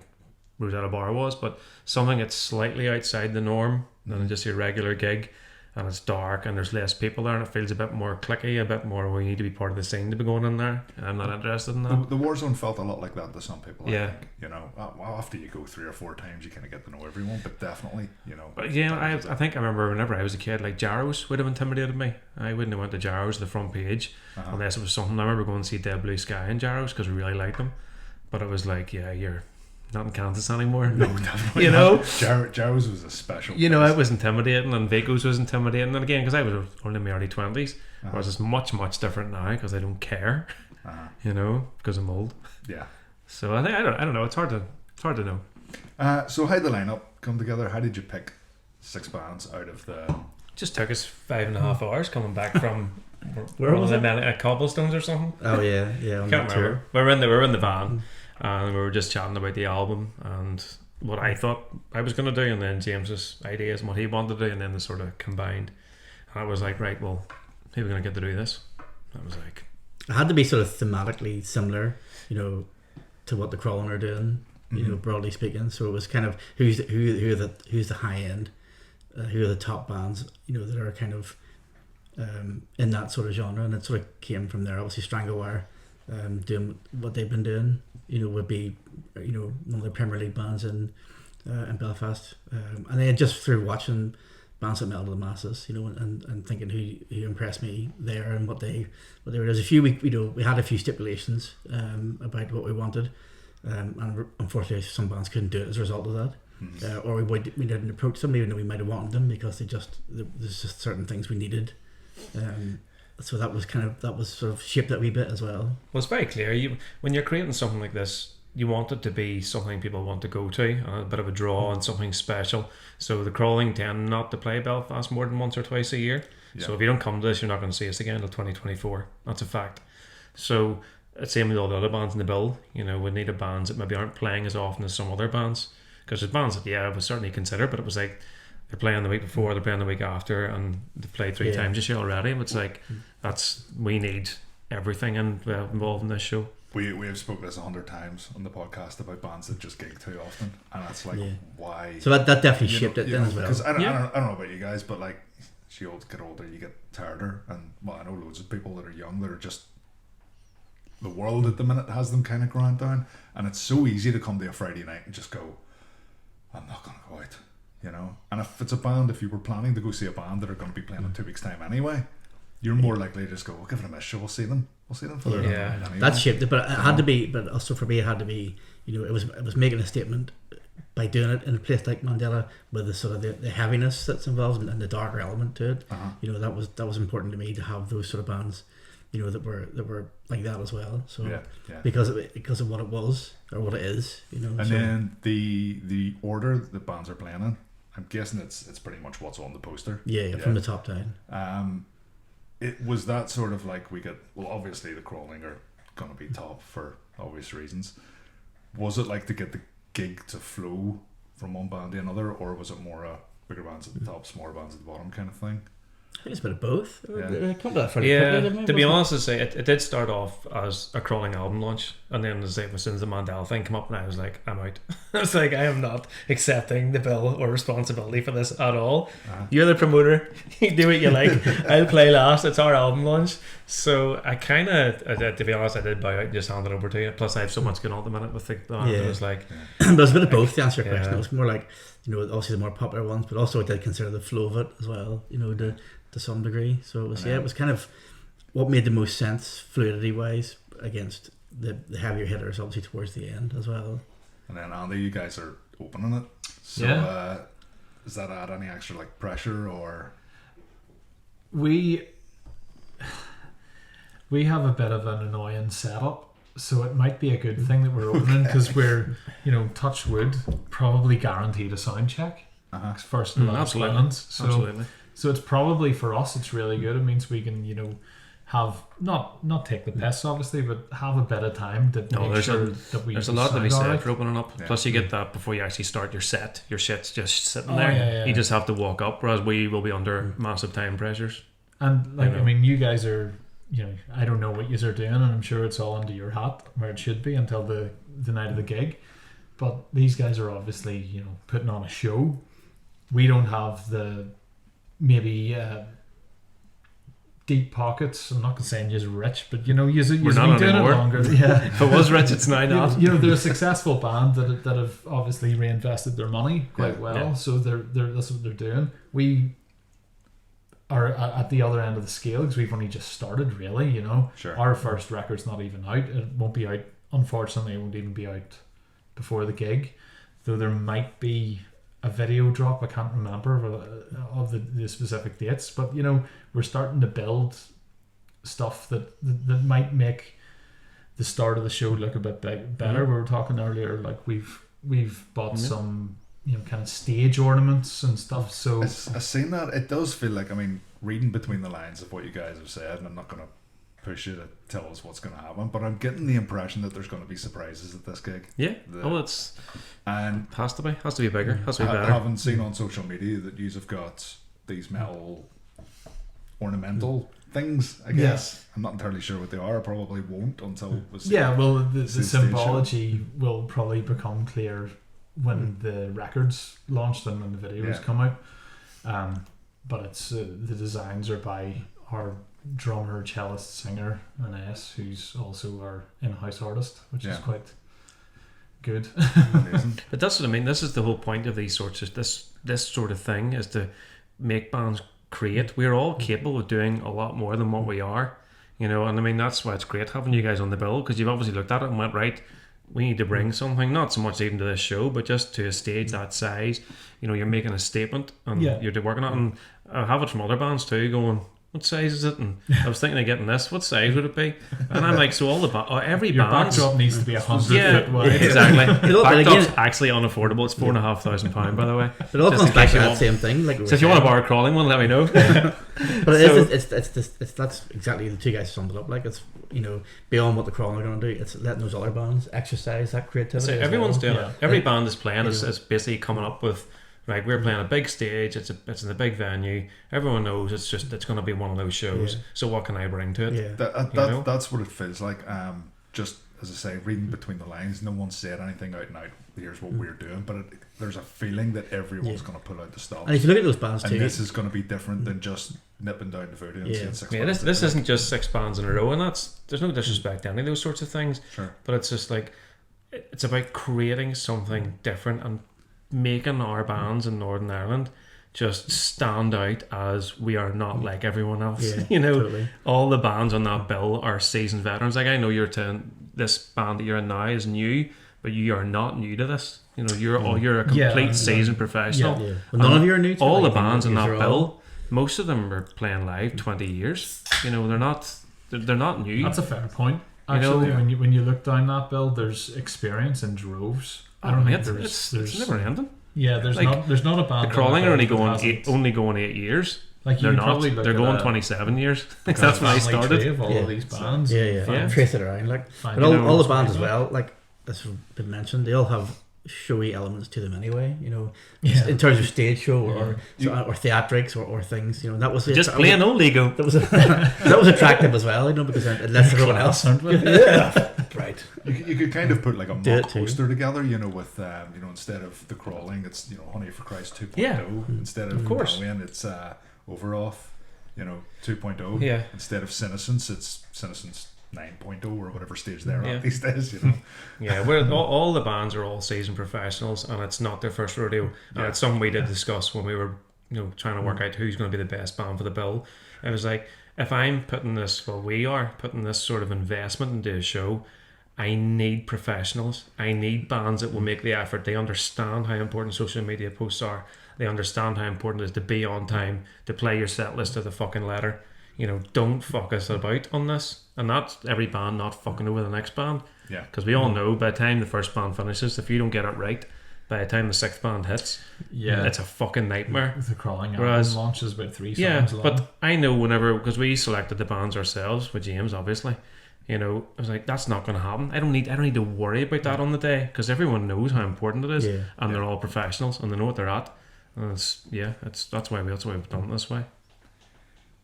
[SPEAKER 4] Rosetta Bar was, but something that's slightly outside the norm than just your regular gig. And it's dark and there's less people there and it feels a bit more cliquey, a bit more we need to be part of the scene to be going in there. I'm not interested in that.
[SPEAKER 1] The Warzone felt a lot like that to some people, I think. After you go 3 or 4 times you kind of get to know everyone, but definitely, But
[SPEAKER 4] I think I remember whenever I was a kid, like Jarrows would have intimidated me. I wouldn't have went to Jarrows, the front page, unless it was something. I remember going to see Dead Blue Sky in Jarrows because we really liked them. But it was like, you're not in Kansas anymore.
[SPEAKER 1] No, definitely not. Jarrows was a special place.
[SPEAKER 4] I was intimidating and Vaco's was intimidating, and again because I was only in my early 20s, whereas it's much different now because I don't care, because I'm old.
[SPEAKER 1] Yeah.
[SPEAKER 4] So I think I don't know. It's hard to know.
[SPEAKER 1] So how did the lineup come together? How did you pick 6 bands out of the?
[SPEAKER 4] Just took us 5.5 hours coming back from
[SPEAKER 3] where was it?
[SPEAKER 4] At Cobblestones or something.
[SPEAKER 3] Oh yeah. On
[SPEAKER 4] Can't remember. We were in the van. And we were just chatting about the album and what I thought I was going to do, and then James's ideas and what he wanted to do, and then they sort of combined. And I was like, right, well, who are we going to get to do this? I was like,
[SPEAKER 3] it had to be sort of thematically similar, to what the Crawling are doing, broadly speaking. So it was kind of who's the high end, who are the top bands, that are kind of in that sort of genre, and it sort of came from there. Obviously, Stranglewire, doing what they've been doing. Would be, one of the Premier League bands in Belfast, and then just through watching bands that metal to the masses, and thinking who impressed me there and what they were. There's a few we had a few stipulations about what we wanted, and unfortunately some bands couldn't do it as a result of that, or we didn't approach them even though we might have wanted them because there's just certain things we needed. So that was sort of shaped that wee bit as well.
[SPEAKER 4] Well, it's very clear. When you're creating something like this, you want it to be something people want to go to, a bit of a draw and something special. So the Crawling tend not to play Belfast more than once or twice a year. Yeah. So if you don't come to this, you're not going to see us again until 2024. That's a fact. So it's same with all the other bands in the bill. We needed bands that maybe aren't playing as often as some other bands. Because there's bands that, I would certainly consider, but it was like, they're playing the week before, they're playing the week after, and they've played 3 times this year already. It's like, we need everything involved in this show.
[SPEAKER 1] We have spoken this 100 times on the podcast about bands that just gig too often, and it's like, why?
[SPEAKER 3] So that definitely shaped it then as well.
[SPEAKER 1] Because I don't know about you guys, but like, as you get older, you get tireder, and I know loads of people that are young that are just, the world at the minute has them kind of ground down, and it's so easy to come to a Friday night and just go, I'm not going to go out. And if you were planning to go see a band that are going to be playing in 2 weeks' time anyway, you're more likely to just go, we'll give it a miss, we'll see them for their anyway.
[SPEAKER 3] That shaped it, but it had to be, but also for me it had to be, it was making a statement by doing it in a place like Mandela with the sort of the heaviness that's involved and the darker element to it. That was important to me to have those sort of bands, that were like that as well. So because of what it was or what it is, And
[SPEAKER 1] then the order the bands are playing in, I'm guessing it's pretty much what's on the poster.
[SPEAKER 3] Yeah, from the top down.
[SPEAKER 1] It was that sort of like obviously the Crawling are going to be top for obvious reasons. Was it like to get the gig to flow from one band to another, or was it more a bigger bands at the top, smaller bands at the bottom kind of thing?
[SPEAKER 3] I think it's a bit of both.
[SPEAKER 1] Yeah.
[SPEAKER 4] To be honest, it did start off as a Crawling album launch, and then as soon as the Mandela thing came up, and I was like, I'm out. I was like, I am not accepting the bill or responsibility for this at all. You're the promoter. You do what you like. I'll play last. It's our album launch. So I kind of, to be honest, I did buy out and just hand it over to you. Plus, I have so much going on at the minute with the band. It was like,
[SPEAKER 3] but it's a bit of both to answer your question. It was more like, obviously the more popular ones, but also I did consider the flow of it as well. To some degree, so it was it was kind of what made the most sense fluidity wise against the heavier hitters obviously towards the end as well.
[SPEAKER 1] And then Andy, you guys are opening it, so does that add any extra like pressure, or
[SPEAKER 2] we have a bit of an annoying setup, so it might be a good thing that we're opening because we're touch wood, probably guaranteed a sound check first and last rounds. So it's probably for us it's really good. It means we can have not take the piss obviously, but have a bit of time to make sure that we.
[SPEAKER 4] There's a lot to be
[SPEAKER 2] sound
[SPEAKER 4] said
[SPEAKER 2] alright.
[SPEAKER 4] for opening up.
[SPEAKER 1] Yeah.
[SPEAKER 4] Plus, you get that before you actually start your set. Your set's just sitting
[SPEAKER 2] Oh,
[SPEAKER 4] there.
[SPEAKER 2] yeah.
[SPEAKER 4] You just have to walk up, whereas we will be under massive time pressures.
[SPEAKER 2] And like,
[SPEAKER 4] You know.
[SPEAKER 2] I mean, you guys are, I don't know what you are doing, and I'm sure it's all under your hat where it should be until the night of the gig. But these guys are obviously, putting on a show. We don't have the maybe deep pockets. I'm not saying you're rich, but you're
[SPEAKER 4] not
[SPEAKER 2] doing it
[SPEAKER 4] anymore.
[SPEAKER 2] longer. Yeah.
[SPEAKER 4] If it was rich, it's now not.
[SPEAKER 2] They're a successful band that have obviously reinvested their money quite well.
[SPEAKER 4] Yeah.
[SPEAKER 2] So that's what they're doing. We are at the other end of the scale because we've only just started, really.
[SPEAKER 1] Sure.
[SPEAKER 2] Our first record's not even out. It won't be out. Unfortunately, it won't even be out before the gig. Though there might be a video drop. I can't remember of the specific dates, but we're starting to build stuff that might make the start of the show look a bit better. We were talking earlier, like we've bought some kind of stage ornaments and stuff. So
[SPEAKER 1] I've seen that. It does feel like, reading between the lines of what you guys have said, and I'm not going to push you to tell us what's going to happen, but I'm getting the impression that there's going to be surprises at this gig.
[SPEAKER 4] Yeah.
[SPEAKER 1] And
[SPEAKER 4] Has to be bigger. Has to be
[SPEAKER 1] I
[SPEAKER 4] better.
[SPEAKER 1] haven't seen on social media that you have got these metal ornamental things, I guess. I'm not entirely sure what they are. I probably won't until we see.
[SPEAKER 2] well, the
[SPEAKER 1] see the stage
[SPEAKER 2] symbology will probably become clear when the records launched and when the videos come out. But it's the designs are by our drummer, cellist, singer, Ines, who's also our in-house artist, which is quite good.
[SPEAKER 1] Amazing.
[SPEAKER 4] But that's what I mean. This is the whole point of these sorts of this sort of thing, is to make bands create. We're all capable of doing a lot more than what we are, and I mean that's why it's great having you guys on the bill, because you've obviously looked at it and went, right, we need to bring something, not so much even to this show, but just to a stage that size. You're making a statement and you're working on it. And I have it from other bands too, going, what size is it? And I was thinking of getting this. What size would it be? And I'm like, so all the every
[SPEAKER 2] Your
[SPEAKER 4] band
[SPEAKER 2] backdrop needs to be 100 foot wide.
[SPEAKER 4] exactly.
[SPEAKER 3] But
[SPEAKER 4] Backdrop's
[SPEAKER 3] again-
[SPEAKER 4] actually unaffordable. It's £4,500, by the way.
[SPEAKER 3] It all
[SPEAKER 4] Just
[SPEAKER 3] comes
[SPEAKER 4] in
[SPEAKER 3] back
[SPEAKER 4] case
[SPEAKER 3] to
[SPEAKER 4] you
[SPEAKER 3] that
[SPEAKER 4] want-
[SPEAKER 3] same thing. Like we
[SPEAKER 4] So
[SPEAKER 3] were
[SPEAKER 4] if you want to
[SPEAKER 3] saying.
[SPEAKER 4] borrow a crawling one, let me know.
[SPEAKER 3] But that's exactly the two guys summed it up. Like it's beyond what the Crawling are going to do. It's letting those other bands exercise that creativity.
[SPEAKER 4] So
[SPEAKER 3] as
[SPEAKER 4] everyone's
[SPEAKER 3] well.
[SPEAKER 4] doing it. Every band is playing is basically coming up with, right, we're playing a big stage. It's in a big venue. Everyone knows it's going to be one of those shows.
[SPEAKER 3] Yeah.
[SPEAKER 4] So what can I bring to it?
[SPEAKER 3] Yeah.
[SPEAKER 1] That's what it feels like. Just as I say, reading between the lines, no one said anything out and out. Here's what we're doing, but there's a feeling that everyone's going to pull out the stops.
[SPEAKER 3] And if you look at those bands
[SPEAKER 1] And
[SPEAKER 3] too,
[SPEAKER 1] this is going to be different than just nipping down the voodoo and seeing 6
[SPEAKER 4] Yeah,
[SPEAKER 1] bands.
[SPEAKER 4] this isn't just 6 bands in a row, and there's no disrespect to any of those sorts of things.
[SPEAKER 1] Sure.
[SPEAKER 4] But it's just like, it's about creating something different and making our bands in Northern Ireland just stand out as we are not like everyone else.
[SPEAKER 3] Yeah, totally.
[SPEAKER 4] All the bands on that bill are seasoned veterans. Like, I know this band that you're in now is new, but you are not new to this. You're a complete seasoned professional.
[SPEAKER 3] Yeah. Well, none of you are new to
[SPEAKER 4] all
[SPEAKER 3] it,
[SPEAKER 4] the bands on that
[SPEAKER 3] you're
[SPEAKER 4] bill,
[SPEAKER 3] all-
[SPEAKER 4] most of them are playing live 20 years. They're not new.
[SPEAKER 2] That's a fair point. Actually, when you look down that bill, there's experience in droves. I don't think
[SPEAKER 4] it's never ending.
[SPEAKER 2] Yeah, there's not a band.
[SPEAKER 4] The Crawling are only
[SPEAKER 2] that
[SPEAKER 4] going
[SPEAKER 2] hasn't-
[SPEAKER 4] 8 years.
[SPEAKER 2] Like
[SPEAKER 4] They're
[SPEAKER 2] you
[SPEAKER 4] not.
[SPEAKER 2] probably look
[SPEAKER 4] They're
[SPEAKER 2] at
[SPEAKER 4] going
[SPEAKER 2] a-
[SPEAKER 4] 27 years.
[SPEAKER 2] like
[SPEAKER 4] That's
[SPEAKER 2] a
[SPEAKER 4] when I
[SPEAKER 2] family tree
[SPEAKER 4] started.
[SPEAKER 2] of all of these bands.
[SPEAKER 3] Yeah. Trace it around. Like,
[SPEAKER 2] Fine.
[SPEAKER 3] but all the
[SPEAKER 2] It's
[SPEAKER 3] bands as
[SPEAKER 2] great,
[SPEAKER 3] well. Like as has been mentioned, they all have showy elements to them anyway.
[SPEAKER 2] Yeah.
[SPEAKER 3] In terms of stage show or theatrics or things. That was
[SPEAKER 4] Just plain old ego.
[SPEAKER 3] That was that was attractive as well. Because it lets everyone else.
[SPEAKER 2] aren't we?
[SPEAKER 3] Yeah. Right.
[SPEAKER 1] You could kind of put like a
[SPEAKER 3] Do it
[SPEAKER 1] mock
[SPEAKER 3] too.
[SPEAKER 1] poster together, with instead of the Crawling, it's Honey for Christ 2.0.
[SPEAKER 4] Yeah.
[SPEAKER 1] Instead of
[SPEAKER 4] course.
[SPEAKER 1] Domhain, it's Overoff, 2.0.
[SPEAKER 4] Yeah.
[SPEAKER 1] Instead of Senescence, it's Senescence 9.0 or whatever stage they're
[SPEAKER 4] Yeah.
[SPEAKER 1] at these days.
[SPEAKER 4] Yeah, we're all the bands are all seasoned professionals, and it's not their first rodeo. And it's something we did discuss when we were, trying to work out who's going to be the best band for the bill. It was like, if I'm putting this, we are putting this sort of investment into a show, I need professionals. I need bands that will make the effort. They understand how important social media posts are. They understand how important it is to be on time, to play your set list to the fucking letter. Don't fuck us about on this. And that's every band not fucking over the next band.
[SPEAKER 1] Yeah.
[SPEAKER 4] Because we all know by the time the first band finishes, if you don't get it right, by the time the 6th band hits,
[SPEAKER 2] Yeah.
[SPEAKER 4] it's a fucking nightmare.
[SPEAKER 2] The Crawling
[SPEAKER 4] Whereas-
[SPEAKER 2] album launch is about 3
[SPEAKER 4] Yeah,
[SPEAKER 2] songs long.
[SPEAKER 4] but I know whenever, because we selected the bands ourselves with James, obviously, you know, I was like, that's not going to happen. I don't need to worry about that on the day, because everyone knows how important it is,
[SPEAKER 3] Yeah.
[SPEAKER 4] and they're all professionals and they know what they're at. And that's why we've done it this way.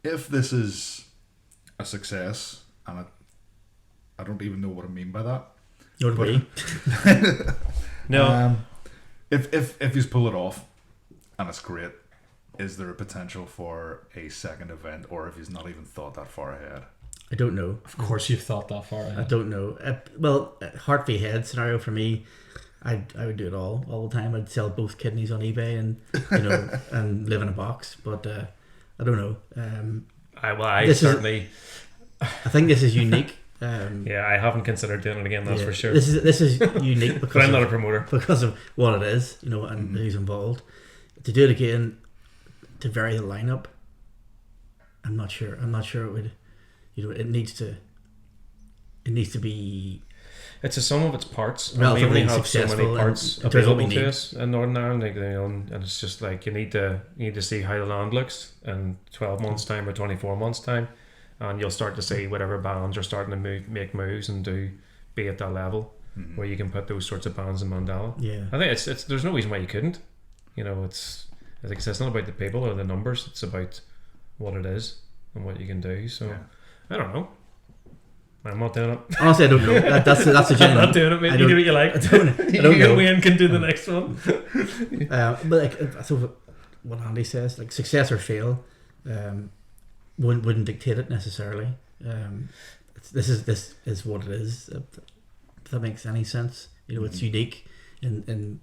[SPEAKER 1] If this is a success, and I don't even know what I mean by that.
[SPEAKER 3] Not
[SPEAKER 1] But-
[SPEAKER 3] me.
[SPEAKER 4] No,
[SPEAKER 1] If you pull it off, and it's great, is there a potential for a second event, or if he's not even thought that far ahead?
[SPEAKER 3] I don't know.
[SPEAKER 2] Of course, you've thought that far
[SPEAKER 3] I
[SPEAKER 2] ahead.
[SPEAKER 3] don't know. Heart v head scenario for me, I would do it all the time. I'd sell both kidneys on eBay and and live in a box. But I don't know.
[SPEAKER 4] I certainly.
[SPEAKER 3] I think this is unique.
[SPEAKER 4] Yeah, I haven't considered doing it again. That's for sure.
[SPEAKER 3] This is unique
[SPEAKER 4] But I'm not a
[SPEAKER 3] because
[SPEAKER 4] promoter.
[SPEAKER 3] of what it is, and who's involved. To do it again, to vary the lineup, I'm not sure it would. It needs to be.
[SPEAKER 4] It's a sum of its parts. And we
[SPEAKER 3] Relatively
[SPEAKER 4] only have so many
[SPEAKER 3] successful
[SPEAKER 4] parts
[SPEAKER 3] in terms of what we
[SPEAKER 4] available to
[SPEAKER 3] need.
[SPEAKER 4] us in Northern Ireland, and it's just like you need to see how the land looks in 12 months' time or 24 months' time, and you'll start to see whatever bands are starting to make moves and be at that level where you can put those sorts of bands in Mandala.
[SPEAKER 3] Yeah.
[SPEAKER 4] I think it's there's no reason why you couldn't. It's not about the people or the numbers. It's about what it is and what you can do. So I don't know. I'm not doing it.
[SPEAKER 3] Honestly, I don't know. That's a
[SPEAKER 4] I'm
[SPEAKER 3] genuine.
[SPEAKER 4] not doing it, mate.
[SPEAKER 3] I
[SPEAKER 4] You do
[SPEAKER 3] don't-
[SPEAKER 4] what you like.
[SPEAKER 3] I don't know.
[SPEAKER 4] Wayne can do the next one.
[SPEAKER 3] But I thought what Andy says, like success or fail, wouldn't dictate it necessarily. This is what it is. If that makes any sense, it's unique in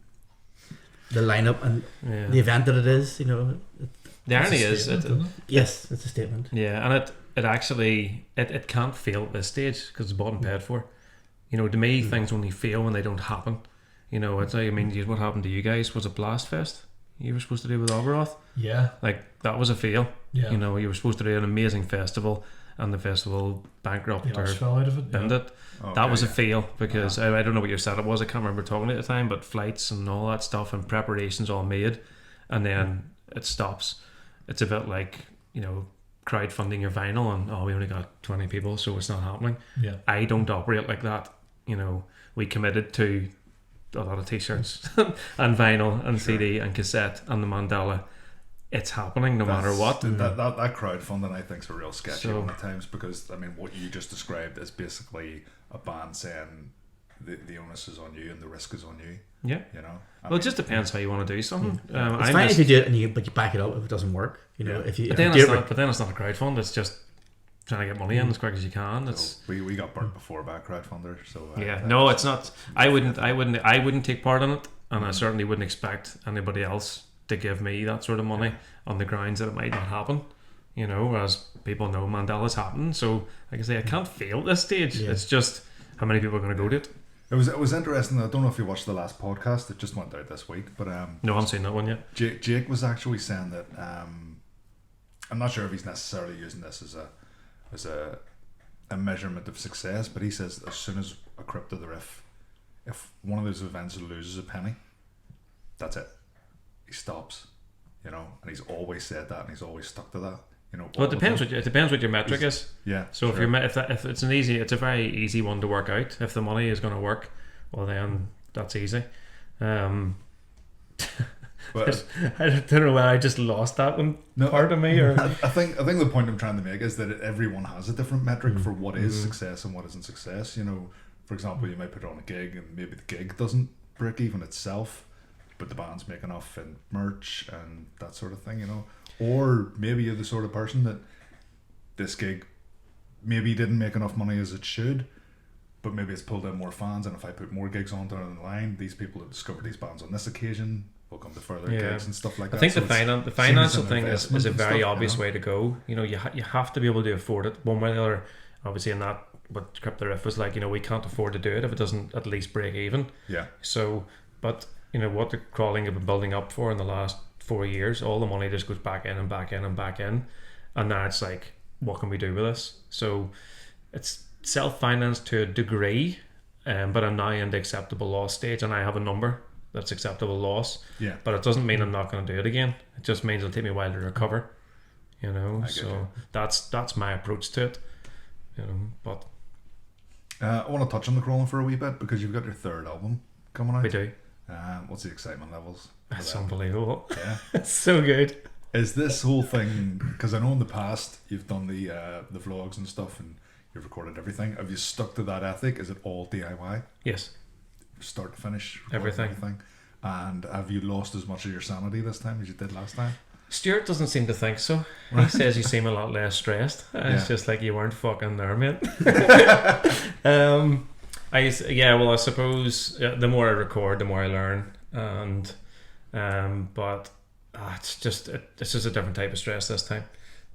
[SPEAKER 3] the lineup and the event that it is.
[SPEAKER 4] The irony is,
[SPEAKER 3] Yes, it's a statement.
[SPEAKER 4] yeah, and it actually it can't fail at this stage because it's bought and paid for. To me, things only fail when they don't happen. What happened to you guys? Was it Blast Fest? You were supposed to do with Overoth?
[SPEAKER 2] Yeah.
[SPEAKER 4] Like that was a fail.
[SPEAKER 2] Yeah.
[SPEAKER 4] You were supposed to do an amazing festival, and the festival bankrupt
[SPEAKER 2] The
[SPEAKER 4] or
[SPEAKER 2] arse fell out of it.
[SPEAKER 4] binned it.
[SPEAKER 1] Okay,
[SPEAKER 4] That was a fail because I don't know what your setup was. I can't remember talking at the time, but flights and all that stuff and preparations all made, and then it stops. It's a bit like crowdfunding your vinyl and we only got 20 people, so it's not happening.
[SPEAKER 2] Yeah.
[SPEAKER 4] I don't operate like that. We committed to a lot of t-shirts and vinyl and CD and cassette and the Mandala. It's happening no matter what.
[SPEAKER 1] That crowdfunding, I think, is a real sketchy
[SPEAKER 4] So-
[SPEAKER 1] one at times, because what you just described is basically a band saying the onus is on you and the risk is on you.
[SPEAKER 4] Yeah.
[SPEAKER 1] I
[SPEAKER 4] Well,
[SPEAKER 1] mean,
[SPEAKER 4] it just depends how you want to do something.
[SPEAKER 3] It's
[SPEAKER 4] I'm
[SPEAKER 3] fine
[SPEAKER 4] just-
[SPEAKER 3] if you do it but you back it up if it doesn't work.
[SPEAKER 1] Yeah.
[SPEAKER 3] If you
[SPEAKER 4] But then
[SPEAKER 3] do
[SPEAKER 4] it's
[SPEAKER 3] it
[SPEAKER 4] not. But then it's not a crowdfund. It's just trying to get money in as quick as you can. It's
[SPEAKER 1] so we got burnt before by a crowdfunder, so
[SPEAKER 4] no, it's not. I wouldn't take part in it, and I certainly wouldn't expect anybody else to give me that sort of money on the grounds that it might not happen. As people know, Mandela's happening. So, like I say, I can't fail at this stage.
[SPEAKER 3] Yeah.
[SPEAKER 4] It's just how many people are going to go to it.
[SPEAKER 1] It was interesting. I don't know if you watched the last podcast. It just went out this week, but
[SPEAKER 4] No, I haven't seen that one yet.
[SPEAKER 1] Jake was actually saying that I'm not sure if he's necessarily using this as a measurement of success, but he says as soon as a Crypt of the Riff, if one of those events loses a penny, that's it. He stops, and he's always said that, and he's always stuck to that.
[SPEAKER 4] Well, it depends what your metric is.
[SPEAKER 1] Yeah.
[SPEAKER 4] So
[SPEAKER 1] sure.
[SPEAKER 4] if it's a very easy one to work out. If the money is going to work, well then that's easy.
[SPEAKER 1] But
[SPEAKER 4] I don't know why I just lost that one part of me. Or
[SPEAKER 1] I think the point I'm trying to make is that everyone has a different metric for what is success and what isn't success. For example, you might put on a gig and maybe the gig doesn't break even itself, but the band's make enough in merch and that sort of thing. Or maybe you're the sort of person that this gig maybe didn't make enough money as it should, but maybe it's pulled in more fans, and if I put more gigs on down the line, these people that discovered these bands on this occasion will come to further gigs and stuff like that.
[SPEAKER 4] I think
[SPEAKER 1] So
[SPEAKER 4] the
[SPEAKER 1] it's
[SPEAKER 4] financial
[SPEAKER 1] seen as an
[SPEAKER 4] thing is
[SPEAKER 1] investment
[SPEAKER 4] a
[SPEAKER 1] and
[SPEAKER 4] very
[SPEAKER 1] stuff,
[SPEAKER 4] obvious way to go. You have to be able to afford it one way or the other. Obviously, in that, what Crypt of the Riff was like, we can't afford to do it if it doesn't at least break even.
[SPEAKER 1] Yeah.
[SPEAKER 4] So, but what the Crawling have been building up for in the last 4 years, all the money just goes back in and back in and back in, and now it's like, what can we do with this? So it's self-financed to a degree, but I'm now in the acceptable loss stage, and I have a number that's acceptable loss.
[SPEAKER 1] Yeah.
[SPEAKER 4] But it doesn't mean I'm not going to do it again. It just means it'll take me a while to recover. You know, so that's my approach to it. You know, but
[SPEAKER 1] I want to touch on the Crawling for a wee bit because you've got your third album coming out.
[SPEAKER 4] we do.
[SPEAKER 1] What's the excitement levels?
[SPEAKER 4] It's unbelievable.
[SPEAKER 1] Yeah.
[SPEAKER 4] It's so good.
[SPEAKER 1] Is this whole thing, because I know in the past you've done the vlogs and stuff and you've recorded everything. Have you stuck to that ethic? Is it all DIY?
[SPEAKER 4] Yes.
[SPEAKER 1] Start to finish?
[SPEAKER 4] Everything.
[SPEAKER 1] And have you lost as much of your sanity this time as you did last time?
[SPEAKER 4] Stuart doesn't seem to think so. He says you seem a lot less stressed. It's just like you weren't fucking there, mate. I suppose the more I record, the more I learn, and it's just a different type of stress this time.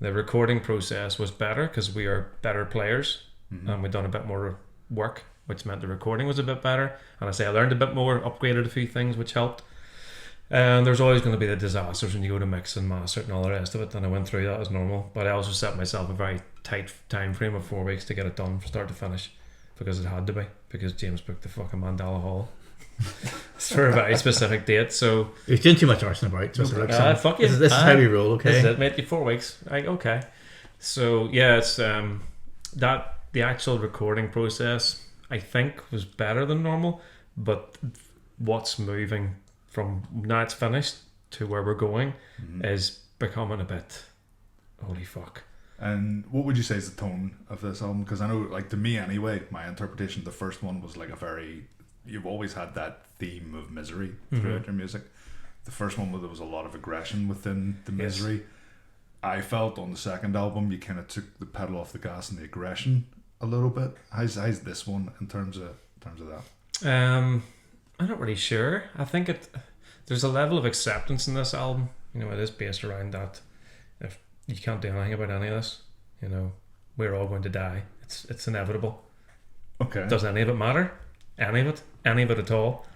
[SPEAKER 4] The recording process was better because we are better players, and we've done a bit more work, which meant the recording was a bit better. And I learned a bit more, upgraded a few things, which helped. And there's always going to be the disasters when you go to mix and master it and all the rest of it, and I went through that as normal. But I also set myself a very tight time frame of 4 weeks to get it done from start to finish, because it had to be, because James booked the fucking Mandela Hall. It's for a very specific date, so
[SPEAKER 3] you're doing too much arsing about. Just
[SPEAKER 4] fuck you.
[SPEAKER 3] This is how we roll, okay?
[SPEAKER 4] This is it, mate. You 4 weeks. Okay. So yeah, it's that the actual recording process I think was better than normal, but what's moving from now it's finished to where we're going is becoming a bit holy fuck.
[SPEAKER 1] And what would you say is the tone of this album? Because I know, like, to me anyway, my interpretation, the first one was like you've always had that theme of misery throughout your music. The first one, there was a lot of aggression within the misery. Yes. I felt on the second album you kind of took the pedal off the gas and the aggression a little bit. How's this one in terms of that?
[SPEAKER 4] I'm not really sure. I think there's a level of acceptance in this album. You know, it is based around that. If you can't do anything about any of this, you know, we're all going to die. It's inevitable. Okay. Does any of it matter? Any of it at all?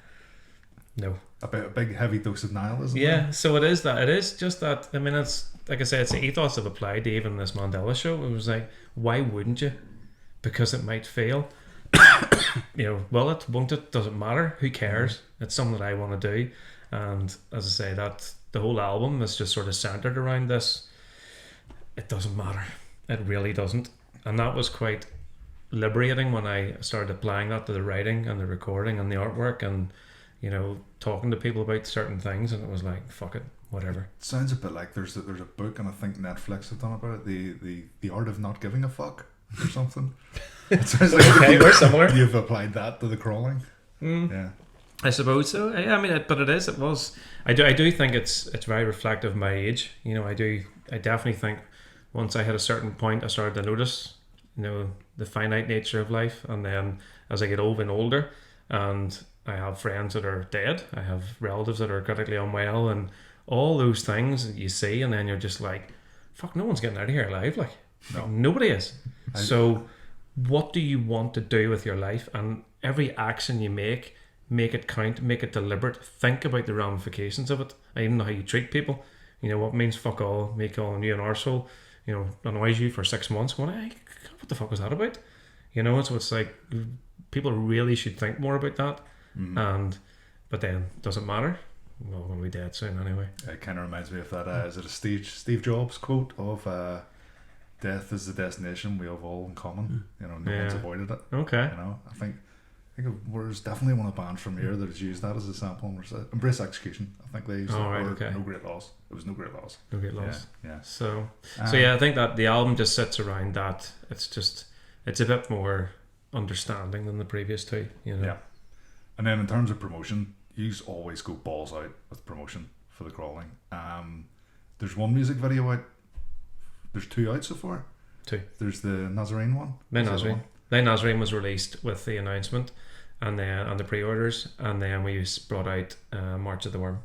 [SPEAKER 4] No.
[SPEAKER 1] A big heavy dose of nihilism.
[SPEAKER 4] Yeah.
[SPEAKER 1] There?
[SPEAKER 4] So it is that. It is just that. I mean, it's like I say, it's the ethos I've applied to even this Mandela show. It was like, why wouldn't you? Because it might fail. You know, will it? Won't it? Doesn't matter. Who cares? It's something that I want to do, and as I say, that the whole album is just sort of centered around this. It doesn't matter. It really doesn't, and that was quite liberating when I started applying that to the writing and the recording and the artwork, and you know, talking to people about certain things, and it was like, fuck it, whatever.
[SPEAKER 1] It sounds a bit like there's a book, and I think Netflix have done about it, the art of not giving a fuck or something. It sounds like
[SPEAKER 4] okay, we're similar.
[SPEAKER 1] You've applied that to the Crawling.
[SPEAKER 4] Yeah, I suppose so. I mean, but it was. I do think it's very reflective of my age. You know, I definitely think once I hit a certain point, I started to notice, you know, the finite nature of life, and then as I get older, and I have friends that are dead, I have relatives that are critically unwell, and all those things that you see, and then you're just like, fuck, no one's getting out of here alive. Like, no. Nobody is. So what do you want to do with your life? And every action you make it count, make it deliberate, think about the ramifications of it. I even know how you treat people. You know, what means fuck all, me calling you an arsehole, you know, annoys you for 6 months, going, hey, what the fuck was that about? You know, so it's like people really should think more about that. But then, does it matter? We're all going to be dead soon anyway.
[SPEAKER 1] It kind of reminds me of that, is it a Steve Jobs quote of death is the destination we have all in common. You know, no one's avoided it.
[SPEAKER 4] Okay.
[SPEAKER 1] You know, I think there's definitely one of the bands from here that has used that as a sample. Embrace Execution. I think they used it. No Great Loss. It was No Great Loss.
[SPEAKER 4] No Great Loss.
[SPEAKER 1] Yeah.
[SPEAKER 4] So yeah, I think that the album just sits around that. It's a bit more understanding than the previous two. You know.
[SPEAKER 1] Yeah. And then in terms of promotion, you always go balls out with promotion for the Crawling. There's one music video out. There's 2 out so far. 2. There's the Nazarene one.
[SPEAKER 4] The Nazarene was released with the announcement, and then on the pre-orders, and then we brought out March of the Worm.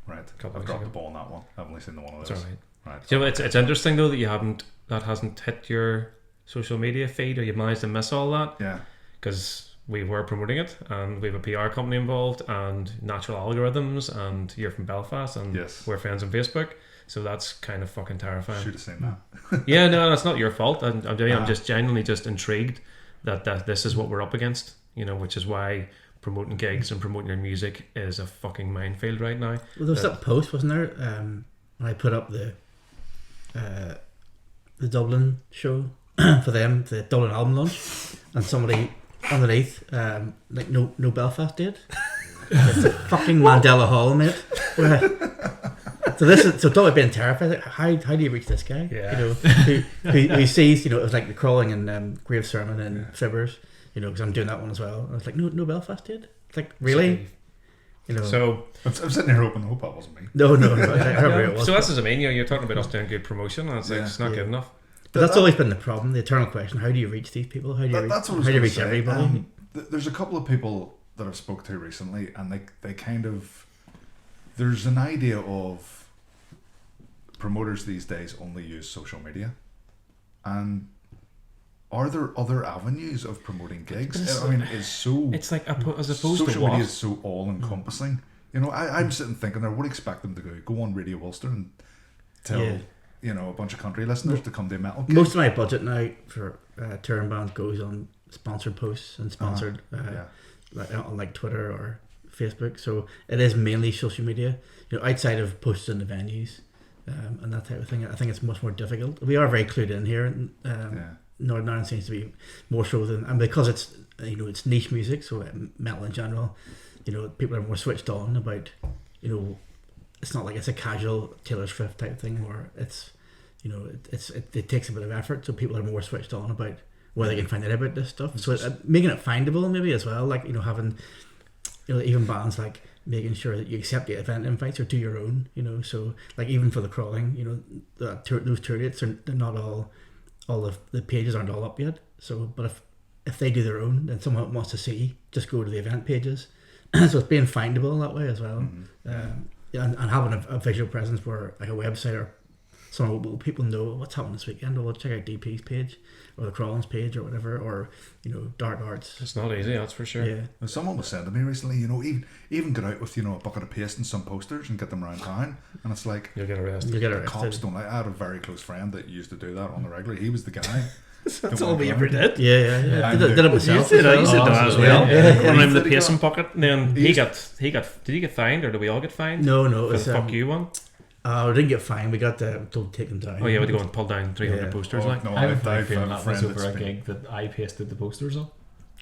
[SPEAKER 1] Right. I've dropped the ball on that one. I've only seen the one of those.
[SPEAKER 4] That's all right. Right. So it's interesting though that hasn't hit your social media feed, or you managed to miss all that.
[SPEAKER 1] Yeah.
[SPEAKER 4] Because we were promoting it, and we have a PR company involved, and Natural Algorithms, and you're from Belfast, and we're friends on Facebook. So that's kind of fucking terrifying.
[SPEAKER 1] Should have seen that.
[SPEAKER 4] Yeah, no, that's not your fault. I'm just genuinely just intrigued that this is what we're up against. You know, which is why promoting gigs and promoting your music is a fucking minefield right now.
[SPEAKER 3] Well, there was that post, wasn't there? When I put up the Dublin show for them, the Dublin album launch, and somebody underneath, like no Belfast date. It's a fucking Mandela Hall, mate. So talk about being terrified. Like, how do you reach this guy?
[SPEAKER 4] Yeah.
[SPEAKER 3] You know, who sees, you know, it was like the Crawling and Grave Sermon and Fibbers, you know, because I'm doing that one as well. I was like, no Belfast did. It's like, really? You know.
[SPEAKER 4] So
[SPEAKER 1] I'm sitting here hoping, I hope that wasn't me.
[SPEAKER 3] No, I heard it was.
[SPEAKER 4] So that's what I mean. You're talking about us doing good promotion, and it's like, it's not good enough.
[SPEAKER 3] But that's always been the problem. The eternal question: how do you reach these people? How do you reach everybody?
[SPEAKER 1] There's a couple of people that I've spoke to recently, and they kind of, there's an idea of promoters these days only use social media, and are there other avenues of promoting gigs? I mean,
[SPEAKER 4] it's like as opposed
[SPEAKER 1] social
[SPEAKER 4] to what?
[SPEAKER 1] media is so all encompassing. You know, I'm sitting thinking there, what do you expect them to go on Radio Ulster and tell you know, a bunch of country listeners to come to a metal gig?
[SPEAKER 3] Most of my budget now for touring bands goes on sponsored posts and sponsored like Twitter or Facebook. So it is mainly social media. You know, outside of posts in the venues and that type of thing, I think it's much more difficult. We are very clued in here. Northern Ireland seems to be more so than, and because it's, you know, it's niche music, so metal in general, you know, people are more switched on about, you know, it's not like it's a casual Taylor Swift type thing where it's, you know, it takes a bit of effort, so people are more switched on about where they can find out about this stuff. So making it findable maybe as well, like, you know, having, you know, even bands like making sure that you accept the event invites or do your own, you know. So like even for the Crawling, you know, those tour dates they're not all of the pages aren't all up yet. So but if they do their own, then someone wants to see, just go to the event pages. So it's being findable that way as well. And having a visual presence where like a website or somewhere where people know what's happening this weekend, or we'll check out DP's page or the Crawling's page or whatever, or, you know, Dark Arts.
[SPEAKER 4] It's not easy, that's for sure.
[SPEAKER 3] Yeah.
[SPEAKER 1] And someone was saying to me recently, you know, even get out with, you know, a bucket of paste and some posters and get them around town, and it's like
[SPEAKER 4] you'll get arrested.
[SPEAKER 1] The cops don't like. I had a very close friend that used to do that on the regular. He was the guy.
[SPEAKER 2] That's all we ever did.
[SPEAKER 3] Yeah. Did it myself.
[SPEAKER 4] I used to do that as well. When I'm the
[SPEAKER 1] Did
[SPEAKER 4] pacing pocket, and then did he get fined, or did we all get fined?
[SPEAKER 3] No, it
[SPEAKER 4] For
[SPEAKER 3] was
[SPEAKER 4] the fuck you one.
[SPEAKER 3] We didn't get fined. We got told to take them down.
[SPEAKER 4] Oh yeah, we had to go and pull down 300 posters. Like,
[SPEAKER 1] no,
[SPEAKER 2] I have a
[SPEAKER 1] I've
[SPEAKER 2] feeling
[SPEAKER 1] a
[SPEAKER 2] that
[SPEAKER 1] friend
[SPEAKER 2] was over
[SPEAKER 1] that's
[SPEAKER 2] a
[SPEAKER 1] been-
[SPEAKER 2] gig that I pasted the posters on.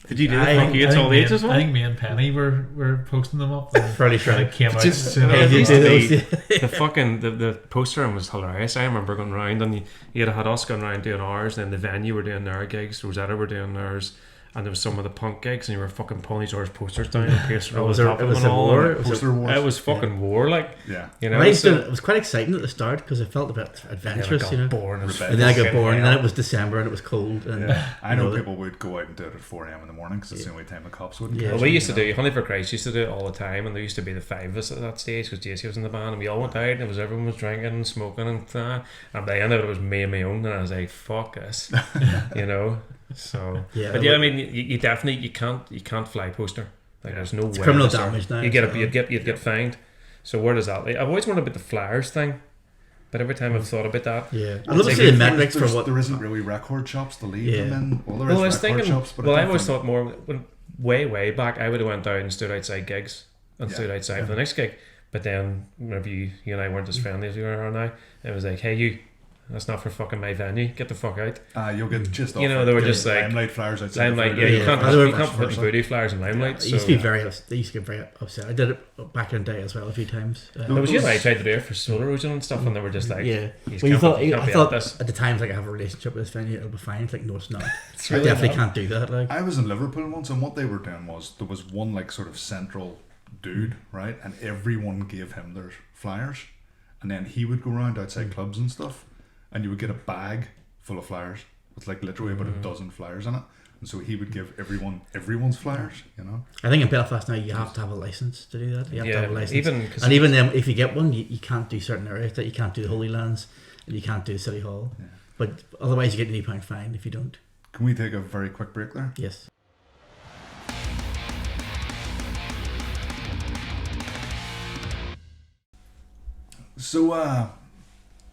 [SPEAKER 4] did you do the fuck you? It's all
[SPEAKER 2] me
[SPEAKER 4] ages
[SPEAKER 2] and,
[SPEAKER 4] one.
[SPEAKER 2] I think me and Penny were posting them up.
[SPEAKER 3] Fairly sure.
[SPEAKER 2] It came out
[SPEAKER 4] Just-
[SPEAKER 2] soon.
[SPEAKER 4] Hey,
[SPEAKER 2] after
[SPEAKER 4] used
[SPEAKER 2] that.
[SPEAKER 4] to be- the fucking the poster was hilarious. I remember going around, and you had us going around doing ours, and then the venue were doing their gigs, Rosetta were doing theirs, and there was some of the punk gigs, and you were fucking pulling each other's posters down and pasting over the top of them and all.
[SPEAKER 3] war.
[SPEAKER 4] And
[SPEAKER 1] Poster wars.
[SPEAKER 4] it was fucking war, like,
[SPEAKER 1] Yeah.
[SPEAKER 4] you know.
[SPEAKER 3] It was quite exciting at the start because it felt a bit adventurous, you know.
[SPEAKER 4] Boring as
[SPEAKER 1] And
[SPEAKER 3] And then I got
[SPEAKER 4] fucking
[SPEAKER 3] bored, and
[SPEAKER 4] hell.
[SPEAKER 3] then it was December and it was cold. And
[SPEAKER 1] I know
[SPEAKER 3] that-
[SPEAKER 1] people would go out and do it at 4 a.m. in the morning because it's the only time the cops wouldn't.
[SPEAKER 3] Yeah.
[SPEAKER 1] catch
[SPEAKER 4] Well, we
[SPEAKER 1] them,
[SPEAKER 4] used to
[SPEAKER 1] you know.
[SPEAKER 4] do Honey for Christ used to do it all the time, and there used to be the five of us at that stage because JC was in the band, and we all went out, and everyone was drinking and smoking, and by the end of it was me and my own, and I was like, fuck this, you know. So
[SPEAKER 3] Yeah,
[SPEAKER 4] but yeah, I mean, you definitely you can't fly poster. Like there's no way.
[SPEAKER 3] criminal
[SPEAKER 4] to start.
[SPEAKER 3] damage now,
[SPEAKER 4] You get
[SPEAKER 3] so-
[SPEAKER 4] you'd get fined. So where does that? Like, I've always wondered about the flyers thing, but every time I've thought about that,
[SPEAKER 3] yeah. I'd
[SPEAKER 4] It's
[SPEAKER 3] love to
[SPEAKER 4] like
[SPEAKER 3] see the
[SPEAKER 4] if
[SPEAKER 3] metrics for
[SPEAKER 1] There's-
[SPEAKER 3] what.
[SPEAKER 1] there isn't really record shops to leave
[SPEAKER 3] Yeah.
[SPEAKER 1] them in. Well, there
[SPEAKER 4] well,
[SPEAKER 1] is
[SPEAKER 4] I was
[SPEAKER 1] record
[SPEAKER 4] thinking.
[SPEAKER 1] shops, but
[SPEAKER 4] Well, I
[SPEAKER 1] don't
[SPEAKER 4] always
[SPEAKER 1] think-
[SPEAKER 4] thought more when way back. I would have went out and stood outside gigs and stood outside for the next gig. But then, whenever you and I weren't as friendly as we are now, it was like, hey, you. That's not for fucking my venue. Get the fuck out.
[SPEAKER 1] you'll get just
[SPEAKER 4] You know, they were just like
[SPEAKER 1] Limelight flyers outside.
[SPEAKER 4] Limelight.
[SPEAKER 1] the
[SPEAKER 4] Yeah, you
[SPEAKER 1] front
[SPEAKER 4] can't
[SPEAKER 1] door.
[SPEAKER 3] Yeah.
[SPEAKER 4] you can't
[SPEAKER 1] Vice
[SPEAKER 4] put
[SPEAKER 1] versa.
[SPEAKER 4] booty flyers in Limelight.
[SPEAKER 3] They used
[SPEAKER 4] So
[SPEAKER 3] to be they used to get very upset. I did it back in the day as well a few times.
[SPEAKER 4] it was you and I tried to do it for solar erosion and stuff, and they were just like,
[SPEAKER 3] Yeah.
[SPEAKER 4] you
[SPEAKER 3] Well,
[SPEAKER 4] can't
[SPEAKER 3] I
[SPEAKER 4] be
[SPEAKER 3] thought
[SPEAKER 4] at this.
[SPEAKER 3] at the times like I have a relationship with this venue, it'll be fine. It's like, no, it's not.
[SPEAKER 4] It's
[SPEAKER 3] I
[SPEAKER 4] really
[SPEAKER 3] definitely
[SPEAKER 4] not.
[SPEAKER 3] can't do that. Like,
[SPEAKER 1] I was in Liverpool once, and what they were doing was there was one like sort of central dude, right, and everyone gave him their flyers, and then he would go around outside clubs and stuff, and you would get a bag full of flyers with like literally about a dozen flyers in it, and so he would give everyone's flyers, you know.
[SPEAKER 3] I think in Belfast now you have to have a license to do that. You have to have a license.
[SPEAKER 4] Even
[SPEAKER 3] Then if you get one, you can't do certain areas. That you can't do the Holy Lands, and you can't do City Hall.
[SPEAKER 1] Yeah.
[SPEAKER 3] But otherwise, you get an £8 fine if you don't.
[SPEAKER 1] Can we take a very quick break there?
[SPEAKER 3] Yes.
[SPEAKER 1] So,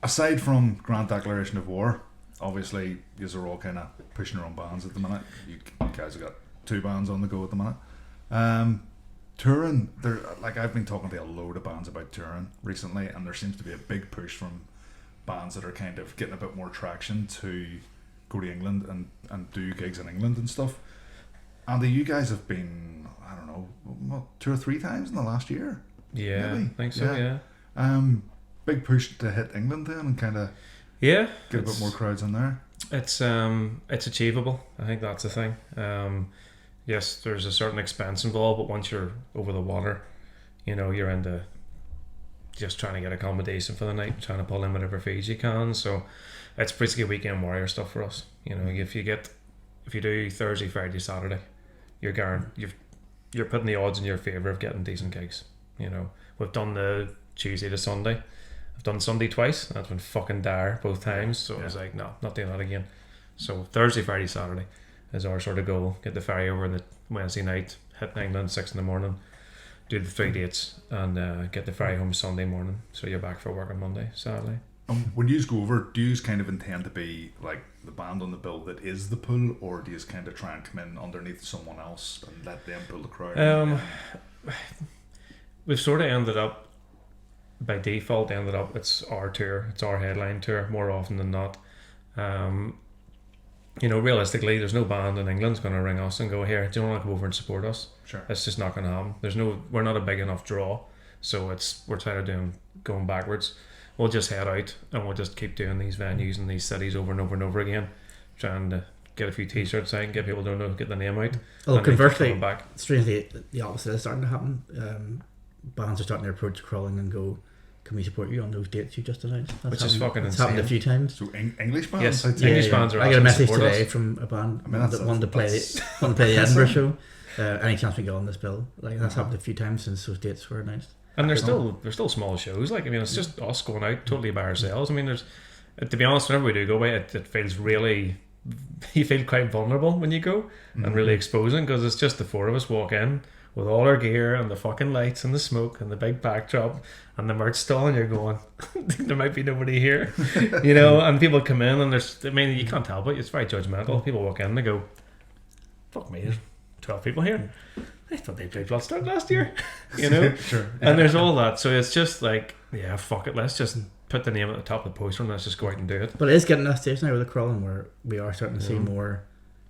[SPEAKER 1] aside from Grand Declaration of War, obviously, you are all kind of pushing your own bands at the minute. You guys have got 2 bands on the go at the minute. Touring, there, like I've been talking to a load of bands about touring recently, and there seems to be a big push from bands that are kind of getting a bit more traction to go to England and do gigs in England and stuff. Andy, you guys have been, I don't know, what, 2 or 3 times in the last year?
[SPEAKER 4] Yeah,
[SPEAKER 1] maybe?
[SPEAKER 4] I think so, yeah.
[SPEAKER 1] Big push to hit England then and kind of
[SPEAKER 4] get
[SPEAKER 1] a bit more crowds in there.
[SPEAKER 4] It's achievable. I think that's the thing. Yes, there's a certain expense involved, but once you're over the water, you know, you're into just trying to get accommodation for the night, trying to pull in whatever fees you can. So it's basically weekend warrior stuff for us. You know, if you do Thursday, Friday, Saturday, you're putting the odds in your favour of getting decent gigs. You know, we've done the Tuesday to Sunday. I've done Sunday twice. That's been fucking dire both times. So I was like, no, not doing that again. So Thursday, Friday, Saturday is our sort of goal. Get the ferry over the Wednesday night, hit England 6 a.m, do the 3 dates, and get the ferry home Sunday morning. So you're back for work on Monday, Saturday.
[SPEAKER 1] When you go over, do you kind of intend to be like the band on the bill that is the pull, or do you kind of try and come in underneath someone else and let them pull the crowd?
[SPEAKER 4] We've sort of ended up, by default, it's our tour, it's our headline tour more often than not. You know, realistically, there's no band in England's going to ring us and go, here, do you want to come over and support us?
[SPEAKER 1] Sure.
[SPEAKER 4] It's just not going to happen. We're not a big enough draw, so we're tired of going backwards. We'll just head out and we'll just keep doing these venues and these cities over and over and over again, trying to get a few t-shirts out and get people to know, get the name out.
[SPEAKER 3] Although conversely, strangely, the opposite is starting to happen. Bands are starting to approach Crawling and go, can we support you on those dates you just announced?
[SPEAKER 4] Which is fucking insane.
[SPEAKER 3] It's happened a few times.
[SPEAKER 1] So English bands?
[SPEAKER 4] Yes, English bands are
[SPEAKER 3] I got a message
[SPEAKER 4] support
[SPEAKER 3] today
[SPEAKER 4] us.
[SPEAKER 3] from a band that wanted to play the Edinburgh show. Any chance we get on this bill? Like that's happened a few times since those dates were announced.
[SPEAKER 4] And they're still small shows. Like, I mean, it's just us going out totally by ourselves. I mean, to be honest, whenever we do go away, it feels really, you feel quite vulnerable when you go and really exposing, because it's just the 4 of us walk in with all our gear and the fucking lights and the smoke and the big backdrop and the merch stall, and you're going, there might be nobody here, you know. And people come in and you can't help it. It's very judgmental. People walk in and they go, fuck me, there's 12 people here. I thought they played Bloodstock last year, you know.
[SPEAKER 1] Sure.
[SPEAKER 4] And there's all that, so it's just like, yeah, fuck it, let's just put the name at the top of the poster and let's just go out and do it.
[SPEAKER 3] But it is getting that stage now with the Crawling where we are starting to see more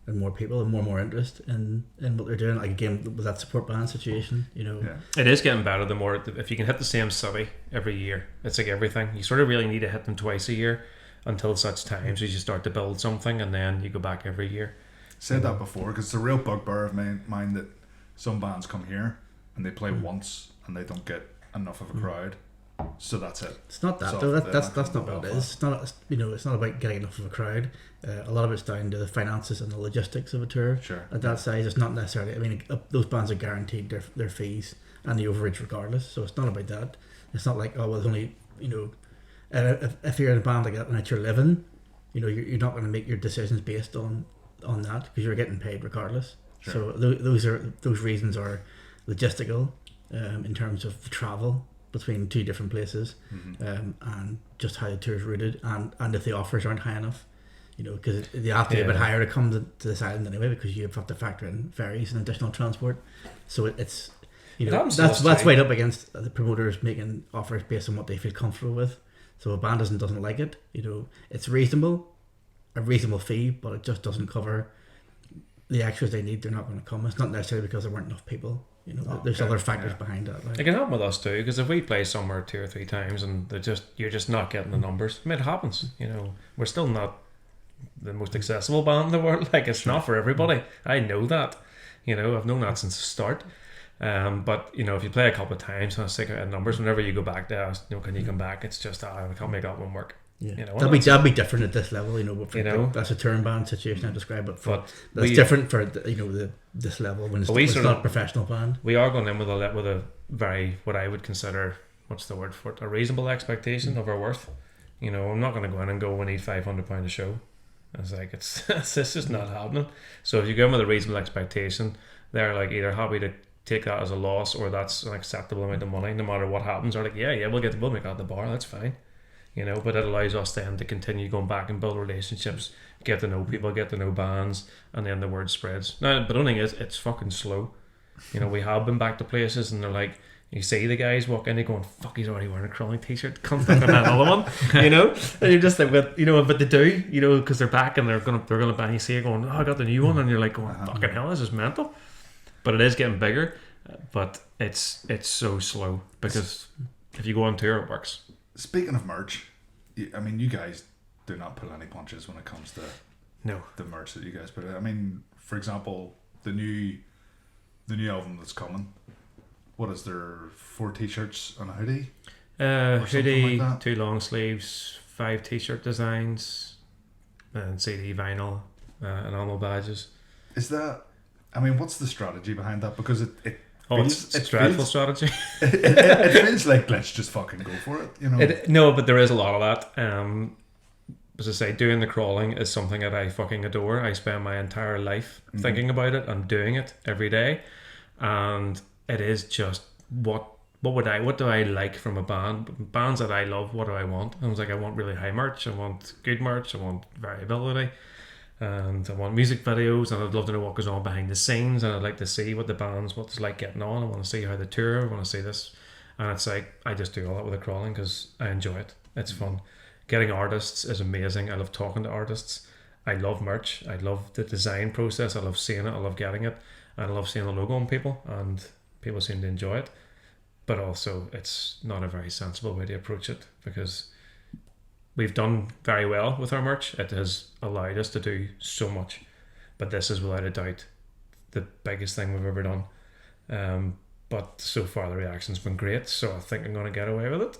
[SPEAKER 3] and more people and more interest in what they're doing. Like again with that support band situation, you know.
[SPEAKER 4] Yeah. It is getting better. The more, if you can hit the same city every year, it's like everything. You sort of really need to hit them twice a year until such times as you start to build something, and then you go back every year.
[SPEAKER 1] Said that before, because it's a real bugbear of mine that some bands come here and they play once and they don't get enough of a crowd, so that's it.
[SPEAKER 3] It's not that though. That's not what it is. It's not, you know, it's not about getting enough of a crowd. A lot of it's down to the finances and the logistics of a tour.
[SPEAKER 1] Sure.
[SPEAKER 3] At that size, it's not necessarily. I mean, those bands are guaranteed their fees and the overage regardless. So it's not about that. It's not like, oh well, it's only, you know, if you're in a band like that and it's your living, you know, you're not going to make your decisions based on that, because you're getting paid regardless. Sure. So those reasons are logistical, in terms of the travel between 2 different places, and just how the tour is routed, and if the offers aren't high enough, you know, because they have to be a bit higher to come to this island anyway, because you have to factor in ferries and additional transport. So it's, you know, that's weighed up against the promoters making offers based on what they feel comfortable with. So a band doesn't like it, you know, it's a reasonable fee, but it just doesn't cover the extras they need. They're not going to come. It's not necessarily because there weren't enough people. You know, there's other factors behind that. Like.
[SPEAKER 4] It can happen with us too, because if we play somewhere 2 or 3 times and you're just not getting the numbers, I mean, it happens. You know, we're still not the most accessible band in the world. Like, it's not for everybody. I know that. You know, I've known that since the start. But you know, if you play a couple of times and stick out numbers, whenever you go back there, you know, can you come back? It's just I can't make that one work.
[SPEAKER 3] Yeah,
[SPEAKER 4] you know,
[SPEAKER 3] that'll be different at this level. You know, that's a turn band situation I described, but that's different for this level when it's not a professional band.
[SPEAKER 4] We are going in with a very, what I would consider, what's the word for it, a reasonable expectation of our worth. You know, I'm not going to go in and go, we need £500 a show. It's like, it's just not happening. So if you go in with a reasonable expectation, they're like either happy to take that as a loss, or that's an acceptable amount of money no matter what happens. Or like, we'll make that at the bar, that's fine. You know, but it allows us then to continue going back and build relationships, get to know people, get to know bands, and then the word spreads. Now, but the only thing is, it's fucking slow. You know, we have been back to places and they're like, you see the guys walk in, they're going, fuck, he's already wearing a Crawling t-shirt, can't think of another one, you know? And you're just like, but they do, you know, because they're back and they're gonna buy. You see it going, oh, I got the new one, and you're like going, fucking hell, this is mental. But it is getting bigger, but it's so slow, because if you go on tour, it works.
[SPEAKER 1] Speaking of merch, I mean, you guys do not pull any punches when it comes to the merch that you guys put out. I mean, for example, the new album that's coming. What is there? 4 t-shirts and a hoodie?
[SPEAKER 4] Hoodie,
[SPEAKER 1] like
[SPEAKER 4] 2 long sleeves, 5 t-shirt designs, and CD vinyl, enamel badges.
[SPEAKER 1] Is that? I mean, what's the strategy behind that? Because it
[SPEAKER 4] it's dreadful strategy.
[SPEAKER 1] it feels like, let's just fucking go for it, you know.
[SPEAKER 4] No, but there is a lot of that. As I say, doing the crawling is something that I fucking adore. I spend my entire life thinking about it and doing it every day, and it is just what do I like from a band? Bands that I love, what do I want? And I was like, I want really high merch, I want good merch, I want variability, and I want music videos, and I'd love to know what goes on behind the scenes, and I'd like to see what it's like getting on. I want to see how they tour, I want to see this, and it's like, I just do all that with the crawling because I enjoy it. It's fun. Getting artists is amazing. I love talking to artists. I love merch. I love the design process. I love seeing it. I love getting it. And I love seeing the logo on people, and people seem to enjoy it. But also, it's not a very sensible way to approach it, because we've done very well with our merch. It has allowed us to do so much. But this is without a doubt the biggest thing we've ever done. But so far the reaction's been great, so I think I'm going to get away with it.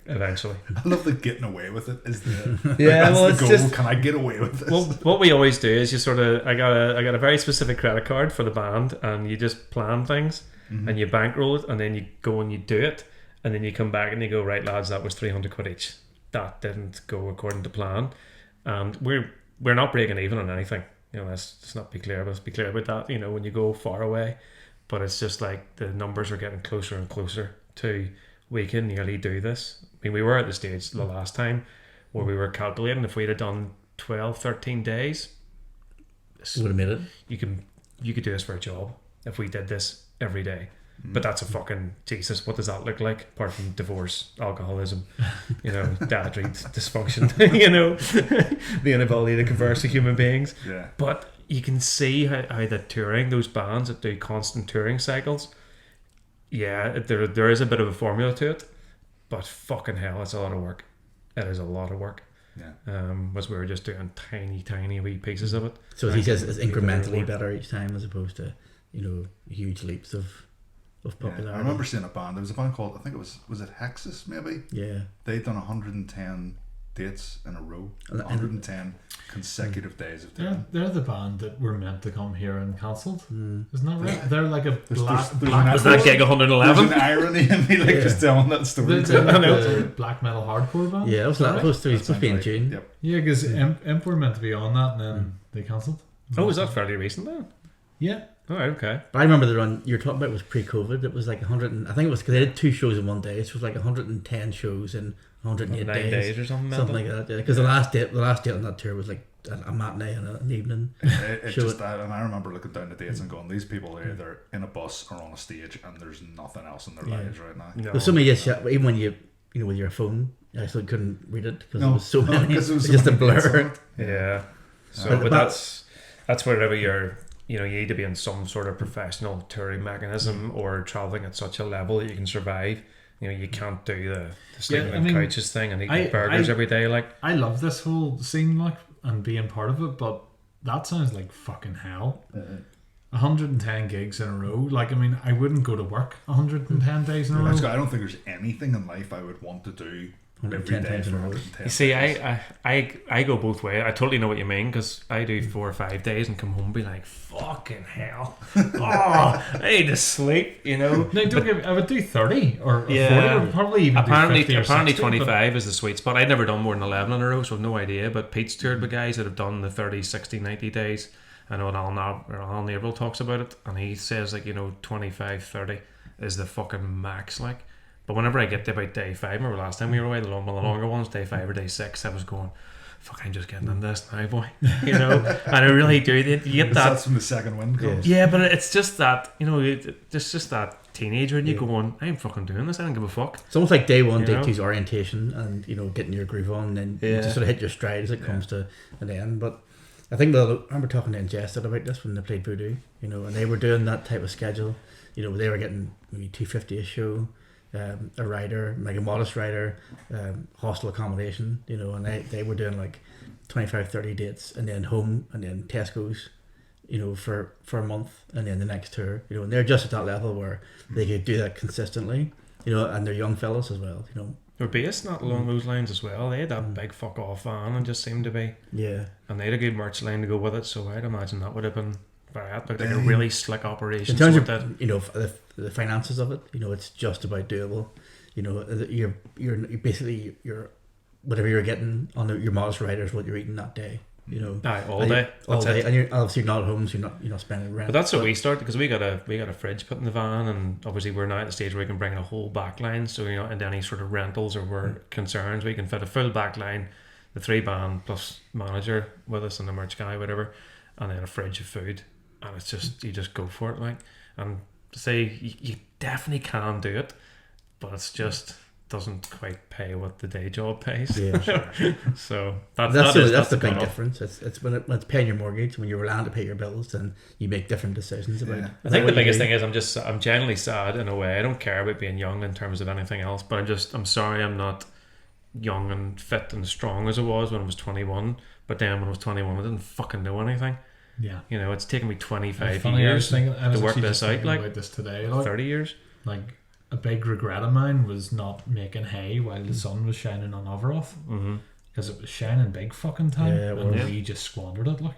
[SPEAKER 4] Eventually.
[SPEAKER 1] I love that getting away with it is the
[SPEAKER 4] it's
[SPEAKER 1] the goal.
[SPEAKER 4] just,
[SPEAKER 1] can I get away with this?
[SPEAKER 4] Well, what we always do is you sort of, I got a very specific credit card for the band, and you just plan things and you bankroll it, and then you go and you do it, and then you come back and you go, right lads, that was 300 quid each. That didn't go according to plan, and we're not breaking even on anything. You know, let's not be clear. Let's be clear about that. You know, when you go far away, but it's just like the numbers are getting closer and closer to, we can nearly do this. I mean, we were at the stage the last time where we were calculating if we'd have done 12, 13 days,
[SPEAKER 3] would have made it.
[SPEAKER 4] You could do this for a job if we did this every day. But that's a fucking Jesus. What does that look like apart from divorce, alcoholism, you know, dadry dysfunction, you know, the inability to converse with human beings.
[SPEAKER 1] Yeah.
[SPEAKER 4] But you can see how the touring, those bands that do constant touring cycles, yeah, there is a bit of a formula to it, but fucking hell, it's a lot of work. It is a lot of work.
[SPEAKER 1] Yeah.
[SPEAKER 4] Was we were just doing tiny wee pieces of it.
[SPEAKER 3] So he says it's incrementally better each time, as opposed to, you know, huge leaps of popularity.
[SPEAKER 1] Yeah, I remember seeing a band. There was a band called, I think it was it Hexus maybe?
[SPEAKER 3] Yeah.
[SPEAKER 1] They'd done 110 dates in a row. 110 consecutive days of doing.
[SPEAKER 2] They're the band that were meant to come here and cancelled. Isn't that right? They're like a black
[SPEAKER 4] was that gig 111?
[SPEAKER 1] There's an irony in me, like just telling that story.
[SPEAKER 2] The black metal hardcore band.
[SPEAKER 3] Yeah, it was supposed to be in June.
[SPEAKER 1] Yep.
[SPEAKER 2] Yeah, because Imp were meant to be on that, and then they cancelled.
[SPEAKER 4] Oh, was that fairly recent then?
[SPEAKER 2] Yeah.
[SPEAKER 4] Oh, okay.
[SPEAKER 3] But I remember the run you're talking about was pre-COVID. It was like 100. I think it was because they did 2 shows in one day. So it was like 110 shows in 108
[SPEAKER 4] 9 days or something.
[SPEAKER 3] Something like that. Yeah, because the last date on that tour was like a matinee and an evening.
[SPEAKER 1] It just that, and I remember looking down the dates and going, these people are either in a bus or on a stage, and there's nothing else in their lives right now.
[SPEAKER 4] No.
[SPEAKER 3] There's so many even when you know with your phone, I still couldn't read it because there was so many.
[SPEAKER 1] It was
[SPEAKER 3] just a blur.
[SPEAKER 4] Yeah. So, but that's wherever you're. You know, you need to be in some sort of professional touring mechanism or travelling at such a level that you can survive. You know, you can't do the sleeping on couches thing and eating burgers every day. Like,
[SPEAKER 2] I love this whole scene, like, and being part of it, but that sounds like fucking hell. 110 gigs in a row. Like, I mean, I wouldn't go to work 110 days in a row.
[SPEAKER 1] I don't think there's anything in life I would want to do every day for 110
[SPEAKER 4] You see,
[SPEAKER 1] days.
[SPEAKER 4] I go both ways. I totally know what you mean, because I do 4 or 5 days and come home and be like, fucking hell. I need to sleep, you know.
[SPEAKER 2] No, I would do 30 or 40, or probably even
[SPEAKER 4] apparently
[SPEAKER 2] do 50 or 60,
[SPEAKER 4] 25 is the sweet spot. I'd never done more than 11 in a row, so I've no idea. But Pete's toured with guys that have done the 30, 60, 90 days. I know Alan Averill talks about it, and he says, like, you know, 25, 30 is the fucking max, like. But whenever I get to about day 5, remember last time we were away, one of the longer ones, day 5 or day 6, I was going, fuck, I'm just getting in this now, boy. You know, and I really do. You get that.
[SPEAKER 1] That's from the second wind comes.
[SPEAKER 4] Yeah, but it's just that, you know, it's just that teenager and you going, I'm fucking doing this, I don't give a fuck.
[SPEAKER 3] It's almost like day one, day two's orientation and, you know, getting your groove on, and then you just sort of hit your stride as it comes to an end. But I think I remember talking to Ingested about this when they played Voodoo, you know, and they were doing that type of schedule. You know, they were getting maybe $250 a show, a rider, like a modest rider, hostel accommodation, you know, and they were doing like 25, 30 dates, and then home, and then Tesco's, you know, for a month, and then the next tour, you know, and they're just at that level where they could do that consistently, you know, and they're young fellas as well, you know.
[SPEAKER 4] They're based not along those lines as well. They had that big fuck off van and just seemed to be.
[SPEAKER 3] Yeah.
[SPEAKER 4] And they had a good merch line to go with it, so I'd imagine that would have been looked like a really slick operation.
[SPEAKER 3] In terms of, you know, the finances of it, you know, it's just about doable. You know, you're basically whatever you're getting on your modest rider is what you're eating that day. You know,
[SPEAKER 4] all day,
[SPEAKER 3] and you're obviously not at home, so you're not spending rent.
[SPEAKER 4] But that's what we started, because we got a fridge put in the van, and obviously we're now at the stage where we can bring in a whole back line, so you're not into any sort of rentals or work concerns. We can fit a full back line, the 3-band plus manager with us and the merch guy, whatever, and then a fridge of food, and it's just, you just go for it, like. And to say you definitely can do it, but it's just doesn't quite pay what the day job pays.
[SPEAKER 3] Yeah, sure.
[SPEAKER 4] So
[SPEAKER 3] that's the big difference. It's when it's paying your mortgage, when you're relying to pay your bills, then you make different decisions about it.
[SPEAKER 4] I think the biggest thing is I'm genuinely sad in a way. I don't care about being young in terms of anything else, but I'm sorry I'm not young and fit and strong as I was when I was 21. But then when I was 21, I didn't fucking know anything.
[SPEAKER 2] Yeah,
[SPEAKER 4] you know, it's taken me 25 years to work this out. Like
[SPEAKER 2] about this today, like
[SPEAKER 4] 30 years.
[SPEAKER 2] Like, a big regret of mine was not making hay while the sun was shining on Overoff, because it was shining big fucking time, and we just squandered it. Like,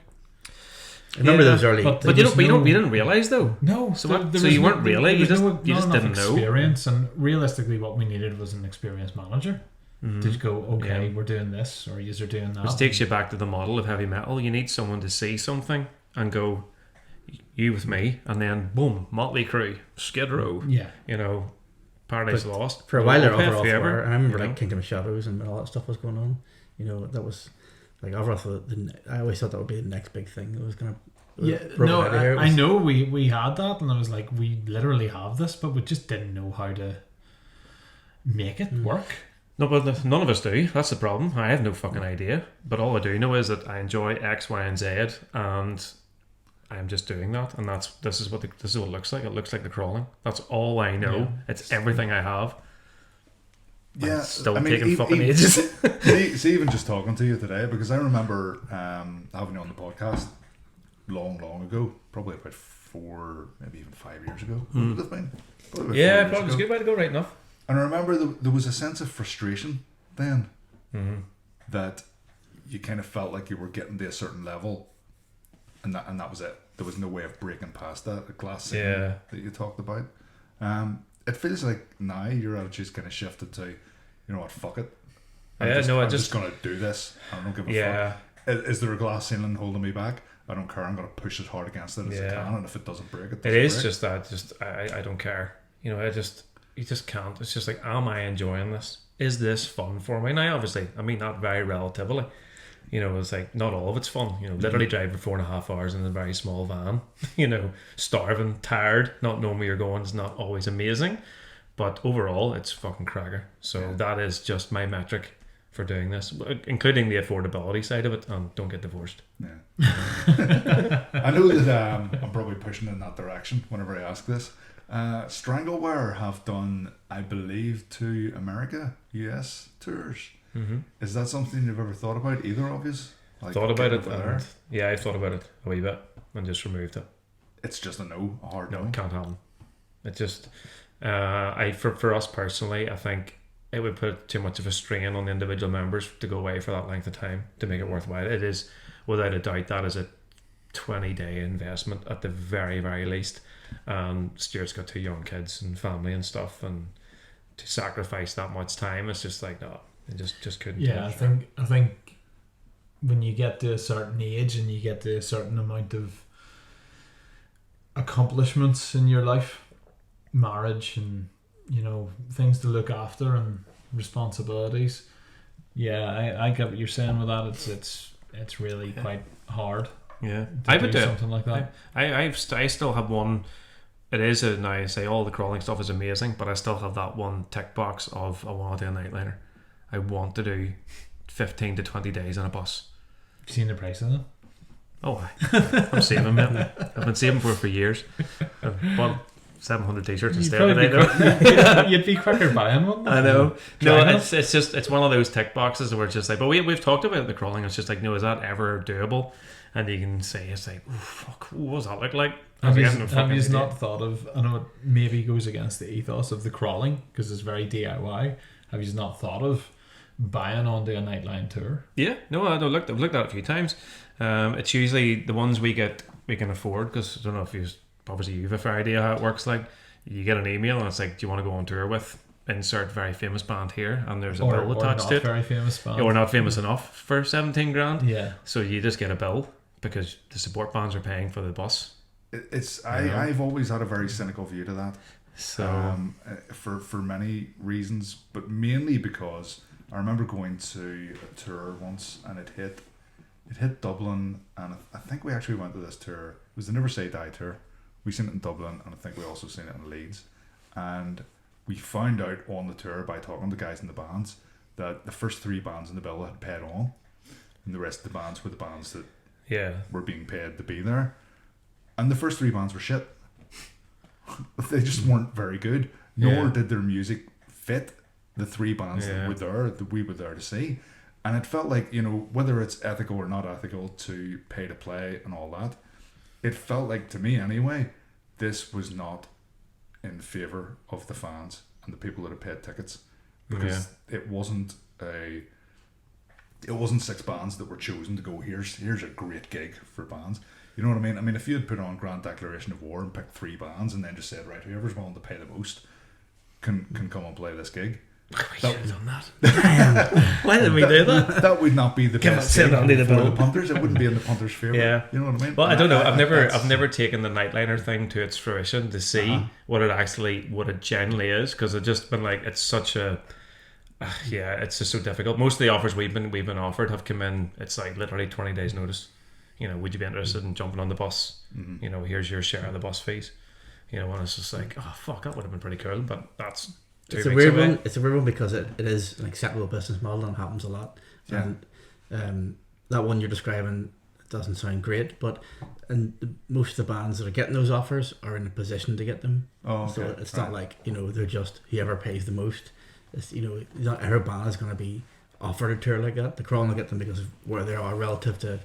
[SPEAKER 3] I remember those early,
[SPEAKER 4] but you didn't realise though.
[SPEAKER 2] No,
[SPEAKER 4] so you weren't really. You just didn't know.
[SPEAKER 2] Experience, and realistically, what we needed was an experienced manager to go, okay, we're doing this, or you're doing that.
[SPEAKER 4] Which takes you back to the model of heavy metal. You need someone to see something and go, you with me, and then boom, Motley Crue, Skid Row.
[SPEAKER 2] Yeah,
[SPEAKER 4] you know. Paradise Lost.
[SPEAKER 3] For a while there, Overoff were, I remember like Kingdom of Shadows and all that stuff was going on. You know, that was like Overoff. I always thought that would be the next big thing that was going to.
[SPEAKER 2] Yeah, no, I know we had that, and I was like, we literally have this, but we just didn't know how to make it work.
[SPEAKER 4] No, but none of us do. That's the problem. I have no fucking idea. But all I do know is that I enjoy X, Y, and Z, and I'm just doing that, and this is what it looks like. It looks like the Crawling. That's all I know. Yeah. It's everything I have.
[SPEAKER 1] Yeah,
[SPEAKER 4] still taking fucking ages.
[SPEAKER 1] see, even just talking to you today, because I remember having you on the podcast long ago, probably about 4, maybe even 5 years ago. Would have been.
[SPEAKER 4] Probably it's a good way to go, right enough.
[SPEAKER 1] And I remember there was a sense of frustration then, that you kind of felt like you were getting to a certain level. And that was it. There was no way of breaking past that. The glass ceiling that you talked about. It feels like now your attitude's kind of shifted to, you know what, fuck it. I'm just going to do this. I don't give a fuck. Is there a glass ceiling holding me back? I don't care. I'm going to push as hard against it as I can. And if it doesn't break, it doesn't break.
[SPEAKER 4] Just that. I don't care. You know, you just can't. It's just like, am I enjoying this? Is this fun for me? Now, obviously, I mean that very relatively. You know, it's like not all of it's fun. You know, literally driving 4.5 hours in a very small van, you know, starving, tired, not knowing where you're going is not always amazing. But overall, it's fucking cracker. So that is just my metric for doing this, including the affordability side of it. And don't get divorced.
[SPEAKER 1] Yeah. I know that I'm probably pushing in that direction whenever I ask this. Stranglewire have done, I believe, 2 America, US tours. Is that something you've ever thought about, either of you? Like,
[SPEAKER 4] thought about it, yeah, I thought about it a wee bit and just removed it.
[SPEAKER 1] It's just a hard no.
[SPEAKER 4] It can't happen. It just, for us personally, I think it would put too much of a strain on the individual members to go away for that length of time to make it worthwhile. It is, without a doubt, that is a 20-day investment at the very, very least. Stuart's got 2 young kids and family and stuff, and to sacrifice that much time, it's just like, no. I just couldn't.
[SPEAKER 2] Yeah, I think when you get to a certain age and you get to a certain amount of accomplishments in your life, marriage and, you know, things to look after and responsibilities, Yeah, I get what you're saying with that. It's really quite hard.
[SPEAKER 4] Yeah,
[SPEAKER 2] I would do something like that.
[SPEAKER 4] I still have one. It is now I say all the crawling stuff is amazing, but I still have that one tick box of I want to do a nightliner. I want to do 15 to 20 days on a bus.
[SPEAKER 2] Have you seen the price of it?
[SPEAKER 4] Oh, I'm saving it. I've been saving for years. I've bought 700 t-shirts instead of it.
[SPEAKER 2] You'd be quicker buying one.
[SPEAKER 4] I know. No, it's one of those tick boxes where it's just like, but we've talked about the crawling. It's just like, no, is that ever doable? And you can say, it's like, oh, fuck, what does that look like?
[SPEAKER 2] Have you not thought of, I know it maybe goes against the ethos of the crawling because it's very DIY. Have you not thought of buying onto a nightline tour? Yeah, no, I've looked at it a few times. It's usually the ones we can afford because I don't know if you have a fair idea how it works. Like you get an email and it's like, do you want to go on tour with insert very famous band here, and there's a bill attached to it. Very famous band.
[SPEAKER 4] Or not famous enough for 17 grand.
[SPEAKER 2] Yeah.
[SPEAKER 4] So you just get a bill because the support bands are paying for the bus.
[SPEAKER 1] I've always had a very cynical view to that.
[SPEAKER 4] So
[SPEAKER 1] for many reasons, but mainly because I remember going to a tour once and it hit Dublin, and I think we actually went to this tour. It was the Never Say Die tour. We seen it in Dublin, and I think we also seen it in Leeds. And we found out on the tour by talking to the guys in the bands that the first 3 bands in the bill had paid on, and the rest of the bands were the bands that were being paid to be there. And the first 3 bands were shit. They just weren't very good, nor did their music fit the 3 bands that we were there to see. And it felt like, whether it's ethical or not ethical to pay to play and all that, it felt like, to me anyway, this was not in favour of the fans and the people that had paid tickets, because it wasn't 6 bands that were chosen to go, here's a great gig for bands. You know what I mean? I mean, if you had put on Grand Declaration of War and picked 3 bands and then just said, right, whoever's willing to pay the most can come and play this gig.
[SPEAKER 4] We should have done that. Why did we do that?
[SPEAKER 1] That would not be the best gig for the punters. It wouldn't be in the punters' favour.
[SPEAKER 4] Yeah.
[SPEAKER 1] You know what I mean?
[SPEAKER 4] Well, I don't know. I've never taken the nightliner thing to its fruition to see what it genuinely is, because I've just been like, it's such a it's just so difficult. Most of the offers we've been offered have come in. It's like literally 20 days notice. Would you be interested in jumping on the bus? Mm-hmm. Here's your share of the bus fees. And it's just like, oh fuck, that would have been pretty cool, but that's.
[SPEAKER 3] It's a weird one. It's a weird one because it is an acceptable business model and happens a lot.
[SPEAKER 1] Yeah.
[SPEAKER 3] And that one you're describing doesn't sound great, but most of the bands that are getting those offers are in a position to get them.
[SPEAKER 1] Oh, okay.
[SPEAKER 3] So it's not like they're just whoever pays the most. It's not every band is going to be offered a tour like that. The Crawling will get them because of where they are relative to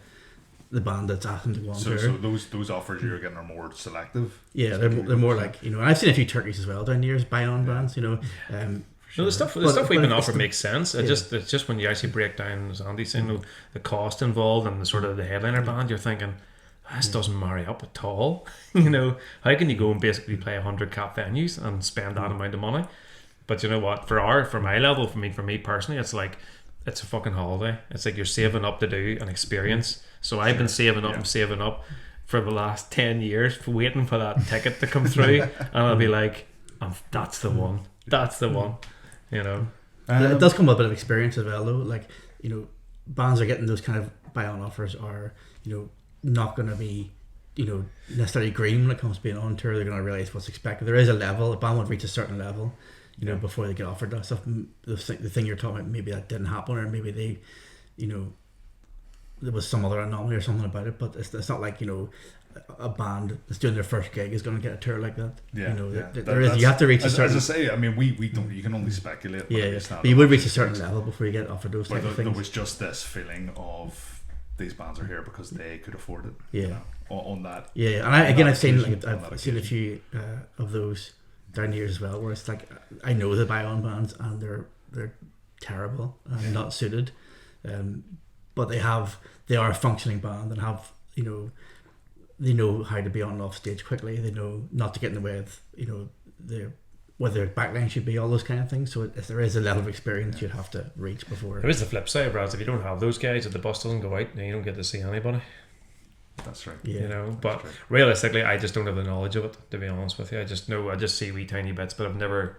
[SPEAKER 3] the band that's asking to go on tour.
[SPEAKER 1] So those offers you're getting are more selective.
[SPEAKER 3] Yeah, they're more like I've seen a few turkeys as well down the years buy on bands.
[SPEAKER 4] No, the stuff we've been offered makes sense. It's just when you actually break down, as Andy's saying, the cost involved and the sort of the headliner band, you're thinking this doesn't marry up at all. How can you go and basically play 100 cap venues and spend that amount of money? But you know what? For my level, for me personally, it's like it's a fucking holiday. It's like you're saving up to do an experience. So I've been saving up for the last 10 years, waiting for that ticket to come through, and I'll be like, that's the one.
[SPEAKER 3] It does come with a bit of experience as well, though. Like, bands are getting those kind of buy-on offers are, not going to be, necessarily green when it comes to being on tour. They're going to realise what's expected. There is a level. A band would reach a certain level, before they get offered that stuff. The thing you're talking about, maybe that didn't happen, or maybe they, there was some other anomaly or something about it. But it's not like a band that's doing their first gig is going to get a tour like that. There is. You have to reach a certain.
[SPEAKER 1] As I say, I mean, we don't. You can only speculate.
[SPEAKER 3] But you would reach a certain level before you get offered those type of things.
[SPEAKER 1] There was just this feeling of these bands are here because they could afford it.
[SPEAKER 3] Yeah.
[SPEAKER 1] On that.
[SPEAKER 3] Yeah, and I've seen a few of those down here as well, where it's like I know the buy-on bands and they're terrible and not suited, but they are a functioning band and have they know how to be on and off stage quickly. They know not to get in the way of where their backline should be, all those kind of things. So there is a level of experience you'd have to reach before.
[SPEAKER 4] There is the flip side, Brad. If you don't have those guys, if the bus doesn't go out, then you don't get to see anybody.
[SPEAKER 1] That's right.
[SPEAKER 3] Yeah.
[SPEAKER 4] But realistically, I just don't have the knowledge of it, to be honest with you. I just see wee tiny bits, but I've never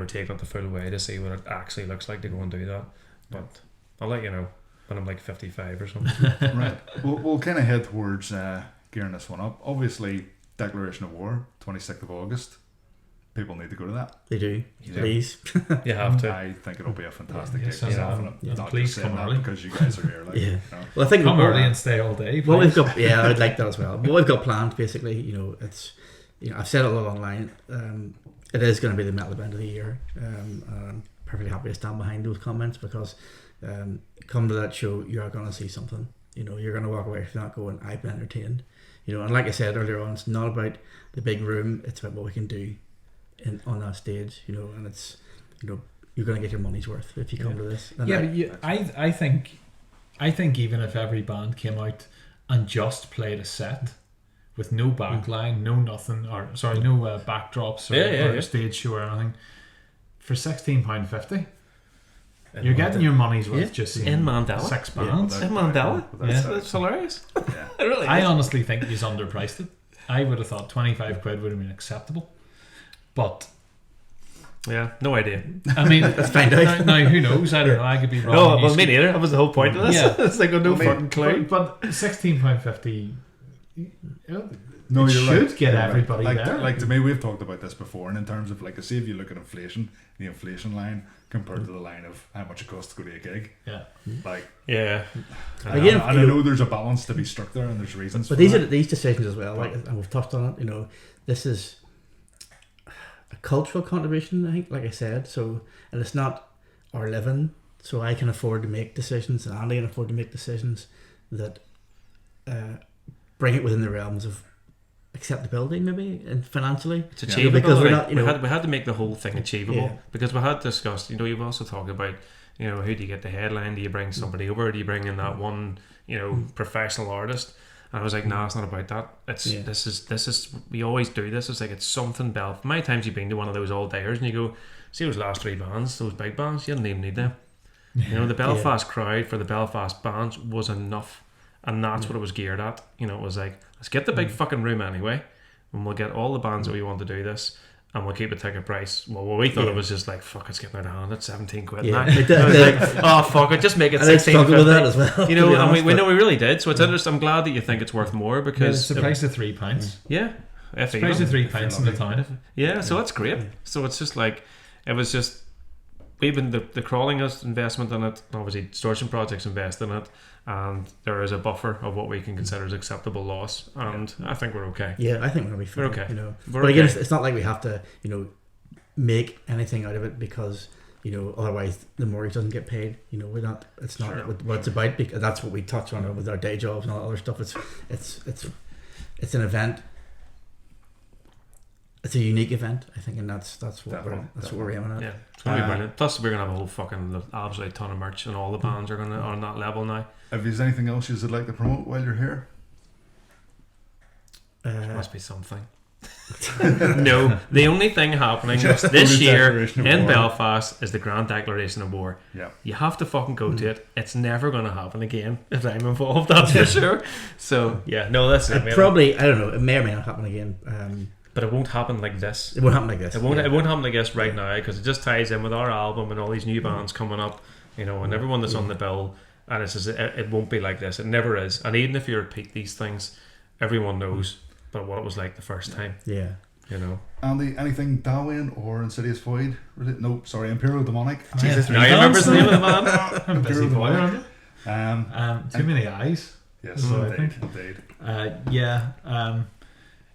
[SPEAKER 4] taken it the full way to see what it actually looks like to go and do that. But I'll let you know when I'm like 55 or something.
[SPEAKER 1] Right. We'll kind of head towards gearing this one up. Obviously, declaration of war, 26th of August. People need to go to that.
[SPEAKER 3] They do.
[SPEAKER 1] Yeah.
[SPEAKER 3] Please.
[SPEAKER 4] You have to.
[SPEAKER 1] I think it'll be a fantastic
[SPEAKER 2] Yeah,
[SPEAKER 1] gig.
[SPEAKER 2] yes,
[SPEAKER 1] Not
[SPEAKER 2] please
[SPEAKER 1] just saying
[SPEAKER 2] come
[SPEAKER 1] that
[SPEAKER 2] early.
[SPEAKER 1] because you guys are here. Like,
[SPEAKER 3] Yeah.
[SPEAKER 1] you know.
[SPEAKER 3] Well, I think
[SPEAKER 2] Come early and stay all day.
[SPEAKER 3] What we've
[SPEAKER 2] please.
[SPEAKER 3] got, yeah, I'd like that as well. What we've got planned, basically, it's, I've said it a lot online. It is going to be the metal event of the year. I'm perfectly happy to stand behind those comments because come to that show, you are going to see something. You're going to walk away from that going, I've been entertained. And like I said earlier on, it's not about the big room. It's about what we can do on that stage. And it's, you're going to get your money's worth if you come to this. And
[SPEAKER 2] I think even if every band came out and just played a set with no backline, no nothing, or sorry, no backdrops or a stage show or anything, for £16.50, you're getting your money's worth just seeing
[SPEAKER 4] in Mandela.
[SPEAKER 2] 6 bands.
[SPEAKER 4] In Mandela? Yeah, that's hilarious.
[SPEAKER 1] Yeah.
[SPEAKER 4] It really is.
[SPEAKER 2] I honestly think he's underpriced it. I would have thought 25 quid would have been acceptable. But
[SPEAKER 4] yeah, no idea.
[SPEAKER 2] I mean,
[SPEAKER 3] let's find out.
[SPEAKER 2] Now, who knows? I don't know. I could be wrong.
[SPEAKER 4] No, well, me neither. That was the whole point of this.
[SPEAKER 2] Yeah.
[SPEAKER 4] It's like, no fucking clue.
[SPEAKER 2] But £16.50,
[SPEAKER 1] No,
[SPEAKER 2] it
[SPEAKER 1] you're
[SPEAKER 2] should
[SPEAKER 1] right.
[SPEAKER 2] get
[SPEAKER 1] You're
[SPEAKER 2] everybody
[SPEAKER 1] right.
[SPEAKER 2] there.
[SPEAKER 1] Like to me, we've talked about this before, and in terms of like, see if you look at inflation, the inflation line compared to the line of how much it costs to go to a gig.
[SPEAKER 2] Yeah.
[SPEAKER 1] Like,
[SPEAKER 4] Yeah.
[SPEAKER 3] Again,
[SPEAKER 1] I know there's a balance to be struck there, and there's reasons.
[SPEAKER 3] But
[SPEAKER 1] for
[SPEAKER 3] these
[SPEAKER 1] that.
[SPEAKER 3] are these decisions as well. Like, and we've touched on it. This is a cultural contribution. I think, like I said. So, and it's not our living. So I can afford to make decisions, and Andy can afford to make decisions that bring it within the realms of acceptability, maybe, and financially.
[SPEAKER 4] It's achievable.
[SPEAKER 3] Because we're
[SPEAKER 4] like,
[SPEAKER 3] not.
[SPEAKER 4] we had to make the whole thing achievable
[SPEAKER 3] Yeah.
[SPEAKER 4] because we had discussed. You've also talked about. Who do you get the headline? Do you bring somebody over? Do you bring in that one? Professional artist. And I was like, nah, it's not about that. This is we always do this. It's like it's something How many times you've been to one of those all dayers and you go, see those last 3 bands, those big bands, you didn't even need them. The Belfast crowd for the Belfast bands was enough, and that's what it was geared at. It was like, let's get the big fucking room anyway, and we'll get all the bands that we want to do this, and we'll keep the ticket price. Well, we thought it was just like, fuck, it's getting out of hand. It's 17 quid.
[SPEAKER 3] Yeah.
[SPEAKER 4] Now. I was like, oh fuck it, just make it 16
[SPEAKER 3] with that as well.
[SPEAKER 4] and we really did. So it's interesting. I'm glad that you think it's worth more because
[SPEAKER 2] it's the price of £3.
[SPEAKER 4] Yeah,
[SPEAKER 2] It's the price of £3 in the town.
[SPEAKER 4] Yeah, so that's great. So it's just like it was just. Even the Crawling has investment in it, obviously Distortion Project's invest in it, and there is a buffer of what we can consider as acceptable loss, and I think we're okay.
[SPEAKER 3] Yeah, I think we're gonna be fine.
[SPEAKER 4] We're okay.
[SPEAKER 3] But again, it's not like we have to, make anything out of it because otherwise the mortgage doesn't get paid. We're not. It's not what it's about because that's what we touch on with our day jobs and all that other stuff. It's an event. It's a unique event, I think, and that's what we're aiming at.
[SPEAKER 4] Yeah, it's gonna be brilliant. Plus, we're gonna have a whole fucking absolute ton of merch, and all the bands are gonna on that level now.
[SPEAKER 1] If there's anything else you'd like to promote while you're here,
[SPEAKER 4] there must be something. No, the only thing happening this year in Belfast is the Grand Declaration of War.
[SPEAKER 1] Yeah,
[SPEAKER 4] you have to fucking go to it. It's never going to happen again if I'm involved. That's for sure. So yeah, no, that's it.
[SPEAKER 3] Probably, I don't know. It may or may not happen again.
[SPEAKER 4] But it won't happen like this.
[SPEAKER 3] It won't happen like this.
[SPEAKER 4] It won't happen like this right now because it just ties in with our album and all these new bands coming up, and everyone that's on the bill. And it won't be like this. It never is. And even if you repeat these things, everyone knows. But what it was like the first time.
[SPEAKER 3] Yeah.
[SPEAKER 1] Andy, anything Domhain or Insidious Void? No, sorry, Imperial Demonic.
[SPEAKER 2] Jesus,
[SPEAKER 4] now you remember the name of the band?
[SPEAKER 2] I'm busy boy, aren't
[SPEAKER 1] I?
[SPEAKER 2] Too many eyes.
[SPEAKER 1] Yes,
[SPEAKER 2] indeed.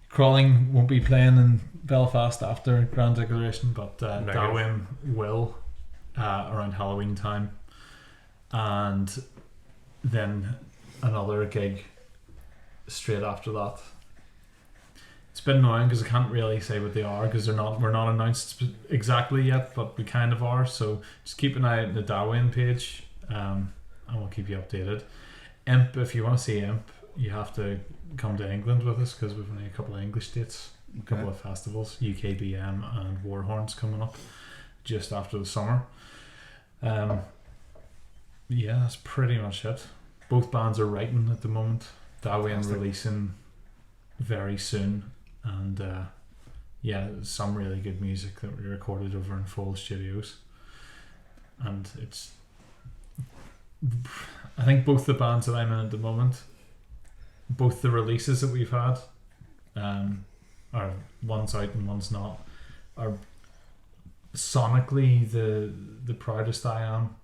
[SPEAKER 2] Crawling won't be playing in Belfast after Grand Declaration, but Domhain will around Halloween time, and then another gig straight after that. It's been annoying because I can't really say what they are because we're not announced exactly yet, but we kind of are. So just keep an eye on the Domhain page, and we'll keep you updated. Imp, if you want to see Imp, you have to come to England with us because we've only a couple of English dates, a couple of festivals, UKBM and Warhorns coming up just after the summer. Yeah, that's pretty much it. Both bands are writing at the moment. Domhain releasing very soon, and some really good music that we recorded over in Full Studios, and it's I think both the bands that I'm in at the moment, both the releases that we've had, are one's out and one's not, are sonically the proudest I am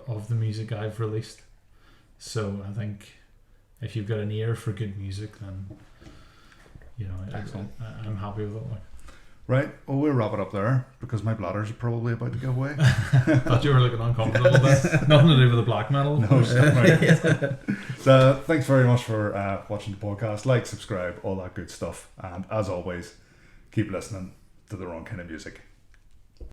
[SPEAKER 2] of the music I've released. So I think if you've got an ear for good music, then I'm happy with it.
[SPEAKER 1] Right, well, we'll wrap it up there because my bladders are probably about to give way.
[SPEAKER 2] Thought you were looking uncomfortable there. Nothing to do with the black metal.
[SPEAKER 1] No, right. So thanks very much for watching the podcast. Like, subscribe, all that good stuff. And as always, keep listening to the wrong kind of music.